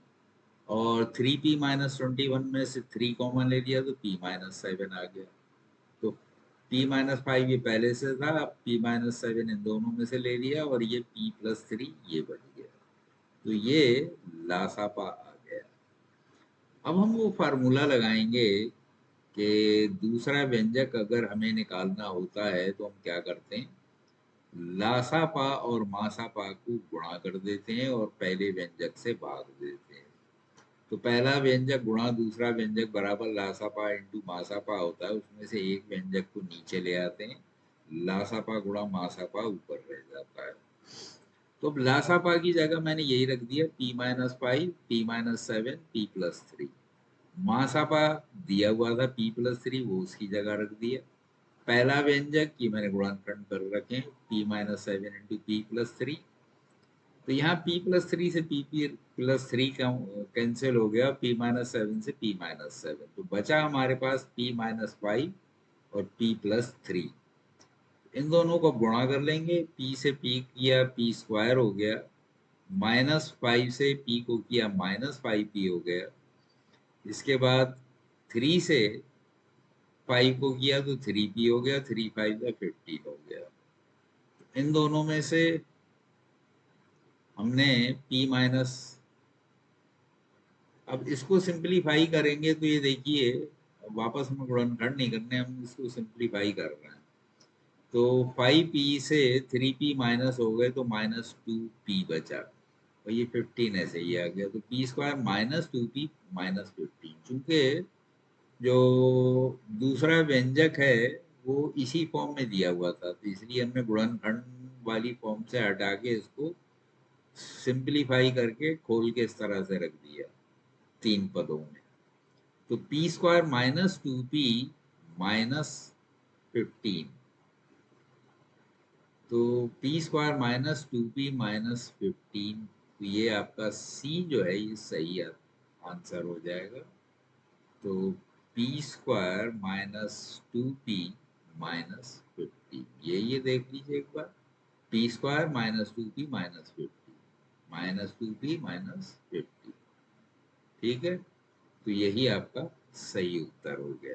और 3p-21 में से 3 कॉमन ले लिया, तो p-7 आ गया। तो p-5 ये पहले से था, अब p-7 इन दोनों में से ले लिया, और ये p+3 ये बन गया। तो ये लासापा आ गया। अब हम वो फार्मूला लगाएंगे कि दूसरा व्यंजक अगर हमें निकालना होता है तो हम क्या करते हैं, लासापा और मासापा को गुणा कर देते हैं और पहले व्यंजक से भाग देते हैं। तो पहला व्यंजक गुणा दूसरा व्यंजक बराबर लासापा इंटू मासापा होता है, उसमें से एक व्यंजक को नीचे ले आते हैं, लासापा गुणा मासापा ऊपर रह जाता है। तो अब लासापा की जगह मैंने यही रख दिया, p-5, p-7, p+3। मासापा दिया हुआ था p+3, वो उसकी जगह रख दिया। पहला व्यंजक ये मैंने गुणनखंड कर रखे, p-7 इंटू p+3। तो यहाँ p+3 से p+3 का कैंसिल हो गया, p-7 से p-7, तो बचा हमारे पास p-5 और p+3। इन दोनों को गुणा कर लेंगे, p से p किया p² हो गया, -5 से p को किया -5p हो गया। इसके बाद 3 से 5 को किया तो 3p हो गया, 3×5 = 15 हो गया। इन दोनों में से हमने p माइनस, अब इसको सिंपलीफाई करेंगे तो ये देखिए वापस में गुणनखंड नहीं करने, हम इसको सिंपलीफाई कर रहे हैं। तो 5p से 3p माइनस हो गए, तो -2p बचा, और ये 15 ऐसे ही आ गया। तो p² -2p -15, चूंकि जो दूसरा व्यंजक है वो इसी फॉर्म में दिया हुआ था, तो इसलिए हमने गुणनखंड वाली फॉर्म से हटा के इसको सिंपलीफाई करके खोल के इस तरह से रख दिया 3 पदों में। तो p² -2p -15, तो P square minus 2p minus 15, तो ये आपका सी जो है ये सही आंसर हो जाएगा। तो P square minus 2p minus 50, ये देख लीजिए एक बार, p square minus 2p minus 50 minus 2p minus 50, ठीक है। तो यही आपका सही उत्तर हो गया।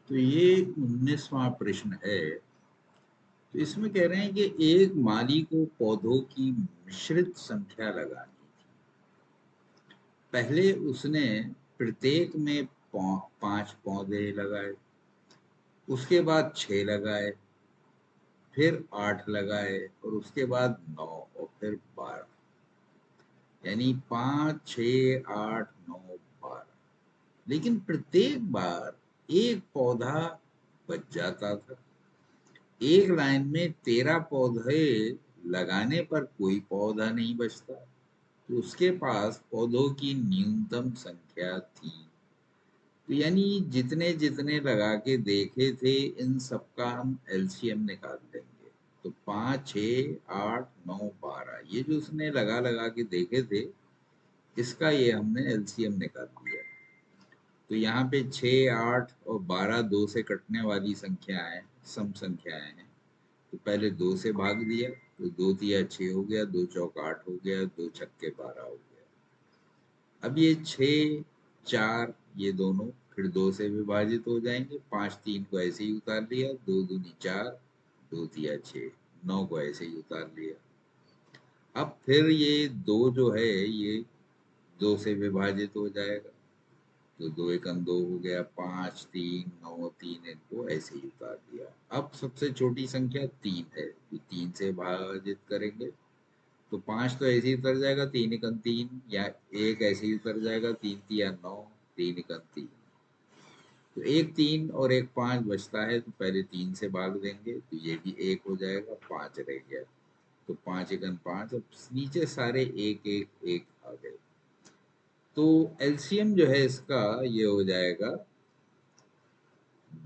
तो ये 19वां प्रश्न है। तो इसमें कह रहे हैं कि एक माली को पौधों की मिश्रित संख्या लगानी थी। पहले उसने प्रत्येक में 5 पौधे लगाए, उसके बाद 6 लगाए, फिर 8 लगाए और उसके बाद 9 और फिर 12, यानी 5, 6, 8, 9, 12। लेकिन प्रत्येक बार एक पौधा बच जाता था। एक लाइन में 13 पौधे लगाने पर कोई पौधा नहीं बचता, तो उसके पास पौधों की न्यूनतम संख्या थी। तो यानी जितने जितने लगा के देखे थे इन सबका हम एलसीएम निकाल लेंगे। तो 5, 6, 8, 9, 12, ये जो उसने लगा लगा के देखे थे इसका ये हमने एलसीएम निकाल लिया। तो यहाँ पे 6, 8 और 12 2 से कटने वाली संख्याएं सम संख्याएं हैं। तो पहले 2 से भाग दिया, तो 2 तिया 6 हो गया, 2 चौक 8 हो गया, 2 छक्के 12 हो गया। अब ये 6, 4 ये दोनों फिर 2 से विभाजित हो जाएंगे। 5 3 को ऐसे ही उतार लिया, 2 दूनी 4, 2 तिया 6, 9 को ऐसे ही उतार लिया। अब फिर ये 2 जो है ये 2 से विभाजित हो जाएगा, तो 2 एकम 2 हो गया, 5 3 9 3 इनको ऐसे ही उतार दिया। अब सबसे छोटी संख्या 3 है, तो 3 से विभाजित करेंगे, तो 5 तो ऐसे ही उतर जाएगा, 3 एकम 3, या 1 ऐसे ही उतर जाएगा, 3 तिया 9, 3 एकम 3। तो एक 3 और एक 5 बचता है, तो पहले 3 से भाग देंगे, तो ये भी 1 हो जाएगा, 5 रह गया, तो 5 एकम 5। अब नीचे सारे 1 1 1 आ गए। तो एलसीएम जो है इसका ये हो जाएगा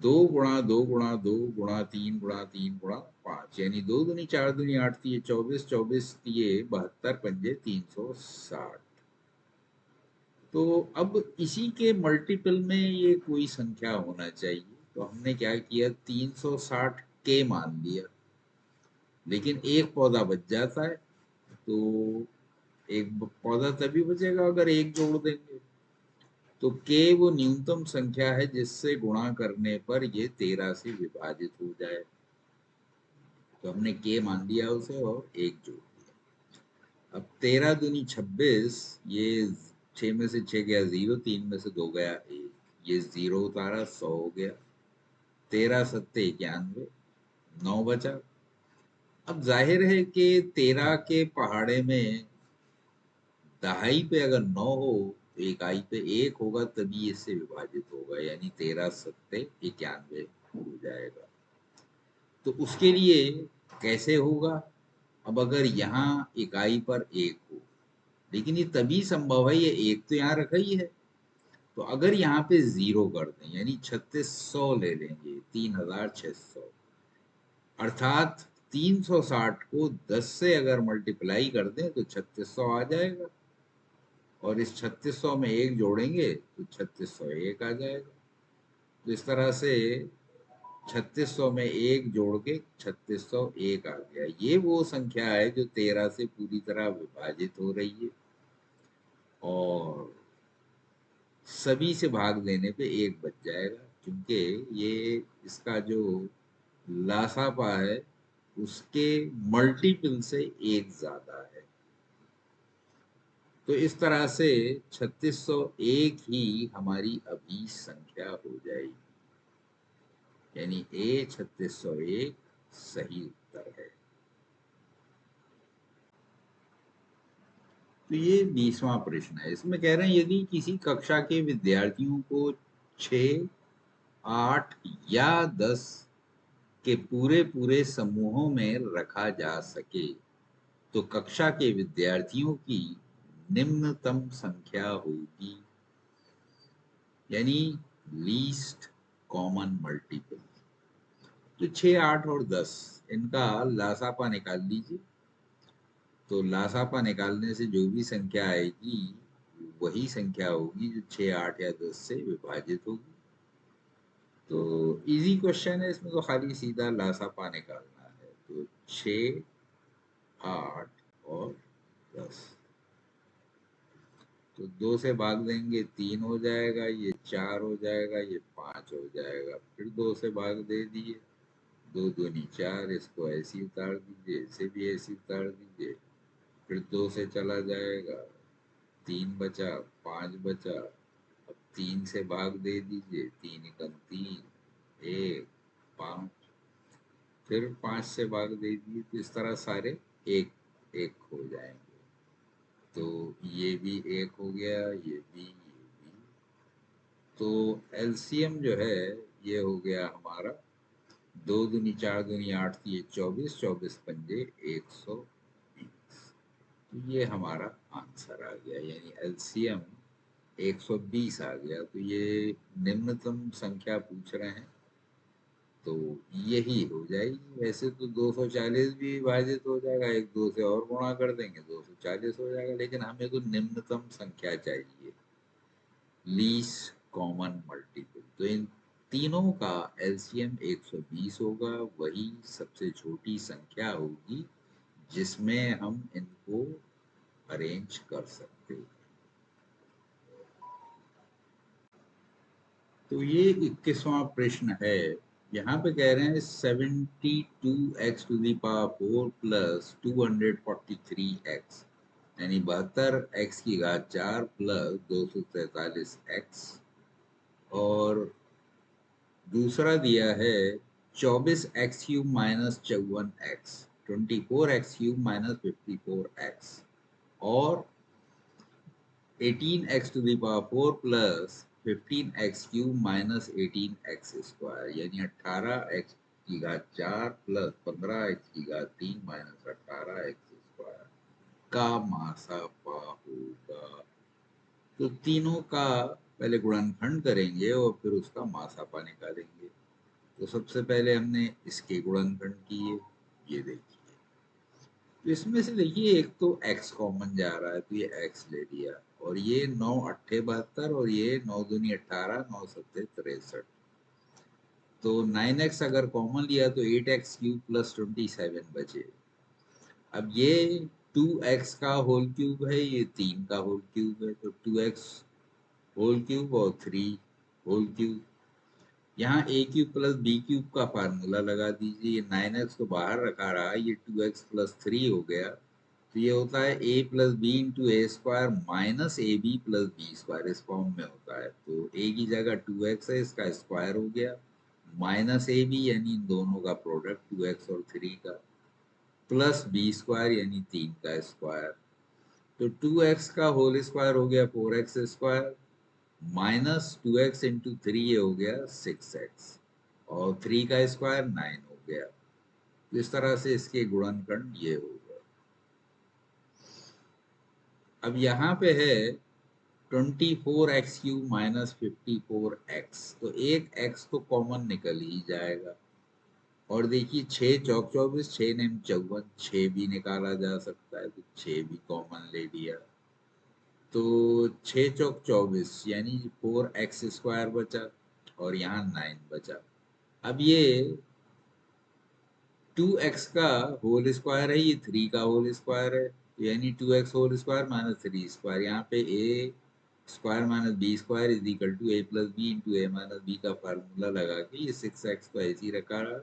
2 गुणा 2 गुणा 2 गुणा 3 गुणा 3 गुणा 5, यानी 2 दूनी 4 दूनी 8 तिये 24, 24 तिये 72, पंजे 360। तो अब इसी के मल्टीपल में ये कोई संख्या होना चाहिए, तो हमने क्या किया 360 के मान लिया, लेकिन एक पौधा बच जाता है, तो एक पौधा तभी बचेगा अगर एक जोड़ देंगे। तो के वो न्यूनतम संख्या है जिससे गुणा करने पर ये 13 से विभाजित हो जाए, तो हमने के मान लिया उसे और एक जोड़ दिया। अब 13 दूनी 26, ये 6 में से 6 गया 0, 3 में से 2 गया 1, ये 0 उतारा 100 हो गया, 13 सत्ते 91, 9 बचा। अब जाहिर है कि 13 के पहाड़े में दहाई पे अगर 9 हो तो इकाई पे 1 होगा, तभी इससे विभाजित होगा, यानी 13 सत्ते 91 हो जाएगा। तो उसके लिए कैसे होगा? अब अगर यहाँ इकाई पर 1 हो, लेकिन ये तभी संभव है, ये 1 तो यहाँ रखा ही है, तो अगर यहाँ पे 0 कर दें यानी 3600 ले लेंगे, 3600, अर्थात 360 को 10 से अगर मल्टीप्लाई कर दें तो 3600 आ जाएगा, और इस 3600 में 1 जोड़ेंगे तो 3601 आ जाएगा। तो इस तरह से 3600 में 1 जोड़ के 3601 आ गया। ये वो संख्या है जो 13 से पूरी तरह विभाजित हो रही है, और सभी से भाग देने पे 1 बच जाएगा, क्योंकि ये इसका जो लासापा है उसके मल्टीपल से 1 ज्यादा है। तो इस तरह से 3601 ही हमारी अभी संख्या हो जाएगी, यानी ए 3601 सही उत्तर है। तो ये 20वां प्रश्न है। इसमें कह रहे हैं यदि किसी कक्षा के विद्यार्थियों को 6, 8 या 10 के पूरे पूरे समूहों में रखा जा सके तो कक्षा के विद्यार्थियों की निम्नतम संख्या होगी, यानी लीस्ट कॉमन मल्टीपल। तो 6, 8 और 10 इनका लासापा निकाल लीजिए। तो लासापा निकालने से जो भी संख्या आएगी वही संख्या होगी जो 6, 8 या 10 से विभाजित होगी। तो इजी क्वेश्चन है, इसमें तो खाली सीधा लासापा निकालना है। तो 6, 8 और 10, तो 2 से भाग देंगे 3 हो जाएगा, ये 4 हो जाएगा, ये 5 हो जाएगा, फिर 2 से भाग दे दिए, 2 दूनी 4, इसको ऐसे उतार दीजिए, इसे भी ऐसे उतार दीजिए, फिर 2 से चला जाएगा, 3 बचा, 5 बचा, अब 3 से भाग दे दीजिए, 3 एकम 3, 1, 5, फिर 5 से भाग दे दीजिए, तो इस तरह सारे एक एक हो जाएंगे। तो ये भी एक हो गया, ये भी। तो एलसीएम जो है ये हो गया हमारा 2 दूनी 4 दूनी 8, ये 24, 24 पंजे 120। तो ये हमारा आंसर आ गया, यानी एलसीएम 120 आ गया। तो ये निम्नतम संख्या पूछ रहे हैं, तो यही हो जाएगी। वैसे तो 240 भी विभाजित हो जाएगा, एक 2 से और गुणा कर देंगे 240 हो जाएगा, लेकिन हमें तो निम्नतम संख्या चाहिए, लीस्ट कॉमन मल्टीपल। तो इन तीनों का एलसीएम 120 होगा, वही सबसे छोटी संख्या होगी जिसमें हम इनको अरेंज कर सकते हैं। तो ये 21वां प्रश्न है। यहाँ पे कह रहे हैं 72x to the power 4 plus 243x, यानी 72x की घात 4 प्लस 243x, और दूसरा दिया है 24x³ minus 54x, 24x³ minus 54x, और 18x to the power 4 plus 15x³ minus 18x², यानी 18x की घात 4 प्लस 15x की घात 3 माइनस 18x² का मासापा होगा। तो तीनों का पहले गुणनखंड करेंगे और फिर उसका मासापा निकालेंगे। तो सबसे पहले हमने इसके गुणनखंड किए, ये देखिए। तो इसमें से देखिए एक तो x कॉमन जा रहा है, तो ये x ले लिया, और ये 9 अट्ठे 72, और ये 9 दूनी 18, 9 सत्ते 63। तो 9x अगर कॉमन लिया तो 8x³ प्लस 27 बचे। अब ये 2x का होल क्यूब है, ये 3 का होल क्यूब है, तो 2x होल क्यूब और 3 होल क्यूब। यहाँ ए क्यूब प्लस बी क्यूब का फार्मूला लगा दीजिए। ये 9x तो बाहर रखा रहा, ये 2x प्लस 3 हो गया, तो ये होता है a plus B into A square minus A B plus B square, इस फॉर्म में होता है। तो a की जगह 2x है, इसका स्क्वायर हो गया, माइनस ए बी यानी इन दोनों का प्रोडक्ट 2x और 3 का, प्लस बी स्क्वायर यानी 3 का स्क्वायर। तो 2x का होल स्क्वायर हो गया 4x square, minus 2x into 3 ये हो गया 6x, और 3 का स्क्वायर 9 हो गया। तो इस तरह से इसके गुणनखंड ये होगा। अब यहाँ पे है 24x³ माइनस 54x, तो एक x तो कॉमन निकल ही जाएगा। और देखिए 6 चौक 24, 6 नेम 54, 6 भी निकाला जा सकता है, तो 6 भी कॉमन ले लिया। तो 6 चौक 24 यानी 4x² बचा, और यहाँ 9 बचा। अब ये 2x का होल स्क्वायर है, ये 3 का होल स्क्वायर है, यानी 2x whole square minus 3 square. यहाँ पे a square minus B square is equal to a plus B into A minus B का फार्मूला लगा के ये 6x को ऐसे ही रखा रहा,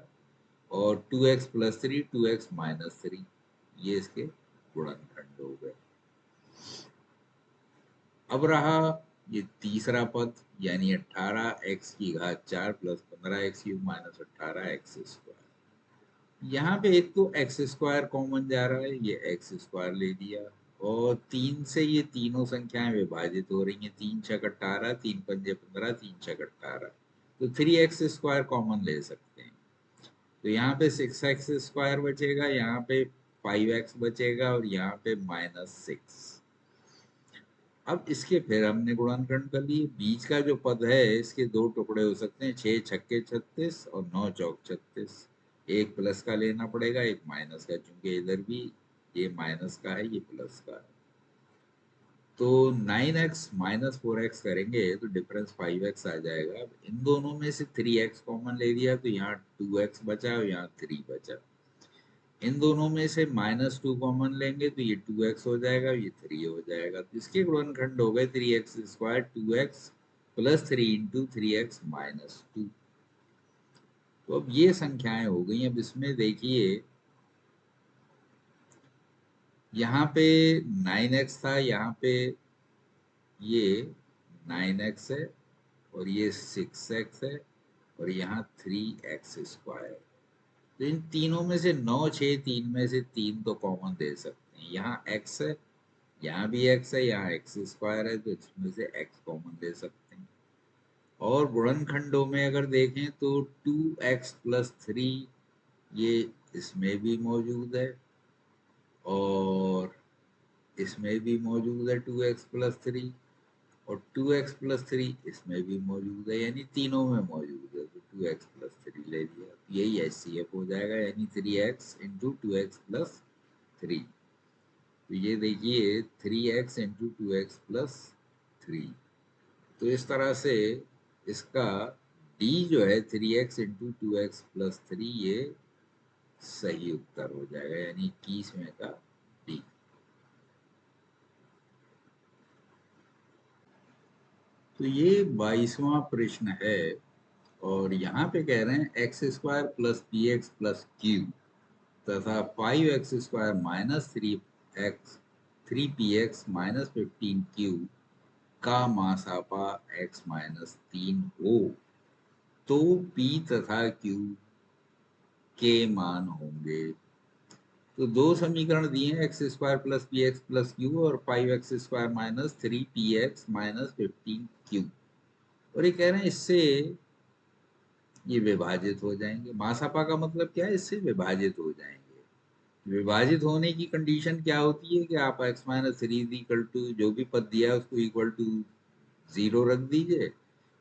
और 2x प्लस 3, 2x माइनस 3, ये इसके गुणनखंड हो गए। अब रहा ये तीसरा पद, यानी 18x की घात 4 प्लस 15x³ माइनस 18x²। यहाँ पे एक तो x² कॉमन जा रहा है, ये x² ले लिया, और 3 से ये तीनों संख्याएं विभाजित हो रही हैं, 3 छक 18, 3 पंजे 15, 3 छक 18, तो 3x² कॉमन ले सकते हैं। तो यहाँ पे 6x² बचेगा, यहाँ पे 5x बचेगा, और यहाँ पे -6। अब इसके फिर हमने गुणनखंड कर लिए। बीच का जो पद है इसके दो टुकड़े हो सकते हैं, 6 छक्के 36 और 9 चौक 36। एक प्लस का लेना पड़ेगा, एक माइनस का, क्योंकि इधर भी ये माइनस का है, ये प्लस का है। तो 9x माइनस 4x करेंगे तो डिफरेंस 5x आ जाएगा। अब इन दोनों में से 3x कॉमन ले लिया तो यहाँ 2x बचा और यहाँ 3 बचा। इन दोनों में से -2 कॉमन लेंगे तो ये 2x हो जाएगा, ये 3 हो जाएगा। तो इसके गुणनखंड हो गए 3x square 2x plus 3 into 3x minus 2। तो अब ये संख्याएं हो गई। अब इसमें देखिए यहाँ पे 9x था, यहाँ पे ये 9x है और ये 6x है और यहाँ 3x स्क्वायर। तो इन तीनों में से 9 6 3 में से 3 तो कॉमन दे सकते हैं। यहाँ x है, यहाँ भी x है, यहाँ x स्क्वायर है, तो इसमें से x कॉमन दे सकते हैं। और गुणनखंडों में अगर देखें तो 2x प्लस 3 ये इसमें भी मौजूद है और इसमें भी मौजूद है 2x प्लस 3, और 2x प्लस 3 इसमें भी मौजूद है, यानी तीनों में मौजूद है। तो 2x प्लस 3 ले लिया, तो यही HCF हो जाएगा, यानी 3x इंटू 2x प्लस 3। तो ये देखिए 3x इंटू 2x प्लस 3। तो इस तरह से इसका D जो है 3x इंटू 2x प्लस 3 ये सही उत्तर हो जाएगा, यानी 21वें का D। तो ये 22वां प्रश्न है और यहाँ पे कह रहे हैं x square plus p x plus q तथा 5x square minus 3px minus 15q का मासापा x माइनस 3 हो तो p तथा q के मान होंगे। तो दो समीकरण दिए हैं, x square plus p x plus Q और 5x square minus 3px minus 15q। और ये कह रहे हैं इससे ये विभाजित हो जाएंगे। मासापा का मतलब क्या है, इससे विभाजित हो जाएंगे। विभाजित होने की कंडीशन क्या होती है कि आप x माइनस 3 इक्वल टू जो भी पद दिया है उसको इक्वल टू 0 रख दीजिए।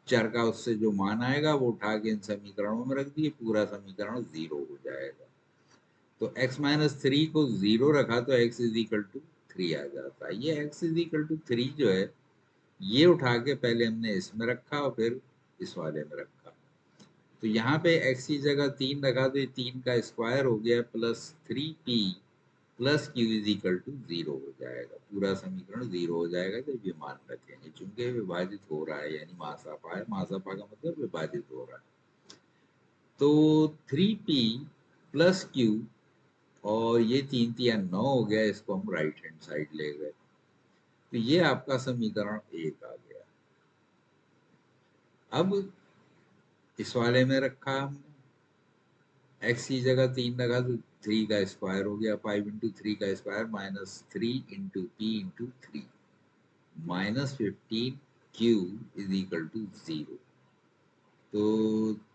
चर का उससे जो मान आएगा वो उठा के इन समीकरणों में रख दिए, पूरा समीकरण 0 हो जाएगा। तो x माइनस 3 को 0 रखा तो x इज इक्वल टू 3 आ जाता है। ये x इज इक्वल टू 3 जो है ये उठा के पहले हमने इसमें रखा और फिर इस वाले में रखा। तो यहाँ पे x की जगह 3 रखा तो ये 3 का स्क्वायर हो गया plus 3p plus Q is equal to 0 हो जाएगा। पूरा समीकरण 0 हो जाएगा जब ये मान रखेंगे, चूंकि विभाजित हो रहा है, यानी मासापा है, मासापा का मतलब विभाजित हो रहा है। तो 3p प्लस क्यू और ये 3 3 9 हो गया, इसको हम राइट हैंड साइड ले गए तो ये आपका समीकरण 1 आ गया। अब इस वाले में रखा हमने, x की जगह 3 लगा तो 3 का स्क्वायर हो गया, 5 इंटू 3 का square minus 3 into P into 3 minus 15 Q is equal to 0। तो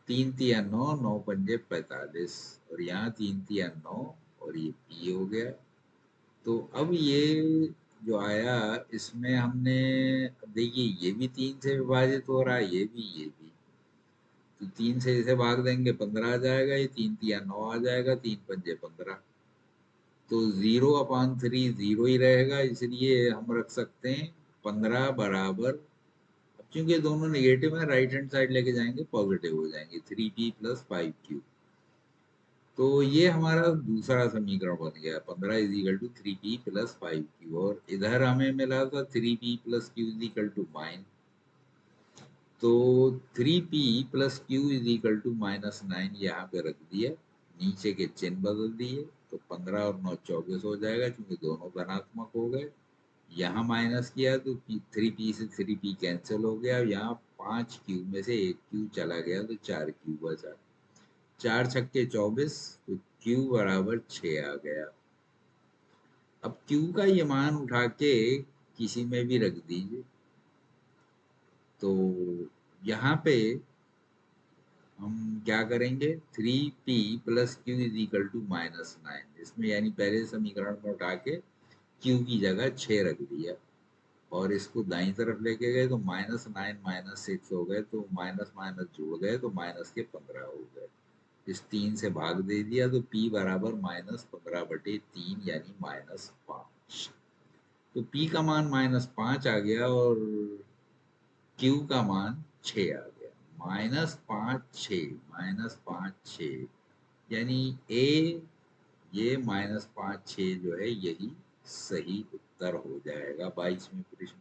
3 तिया 9, 9 पंजे 45 और यहाँ 3 तिया 9 और ये पी हो गया। तो अब ये जो आया इसमें हमने देखिए ये भी 3 से विभाजित हो रहा है, ये भी। तो 3 से इसे भाग देंगे 15 आ जाएगा, ये 3 तिया 9 आ जाएगा, 3 पंजे 15। तो 0/3 0 ही रहेगा, इसलिए हम रख सकते हैं 15 बराबर। अब चूंकि दोनों नेगेटिव है राइट हैंड साइड लेके जाएंगे पॉजिटिव हो जाएंगे, 3p प्लस 5q। तो ये हमारा दूसरा समीकरण बन गया, 15 is equal to 3p plus 5q। और इधर हमें मिला था 3p plus q is equal to 9। तो 3p plus q is equal to -9 यहाँ पे रख दिया, नीचे के चिन्ह बदल दिए तो 15 और 9 24 हो जाएगा, क्योंकि दोनों धनात्मक हो गए। यहाँ माइनस किया तो 3p से 3p कैंसिल हो गया, यहाँ 5q में से 1q चला गया तो 4q बचा। 4 छक्के 24, तो q बराबर 6 आ गया। अब q का ये मान उठा के किसी में भी रख दीजिए। तो यहाँ पे हम क्या करेंगे, 3p plus Q is equal to -9, इसमें यानी पहले समीकरण में उठा के q की जगह 6 रख दिया। और इसको दाईं तरफ लेके गए तो -9 -6 हो गए, तो माइनस माइनस जुड़ गए तो माइनस के 15 हो गए। इस 3 से भाग दे दिया तो P बराबर -15/3 यानी -5। तो P का मान -5 आ गया और Q का मान 6 आ गया। -5 6 यानी A, ये -5 6 जो है यही सही उत्तर हो जाएगा 22वें प्रश्न।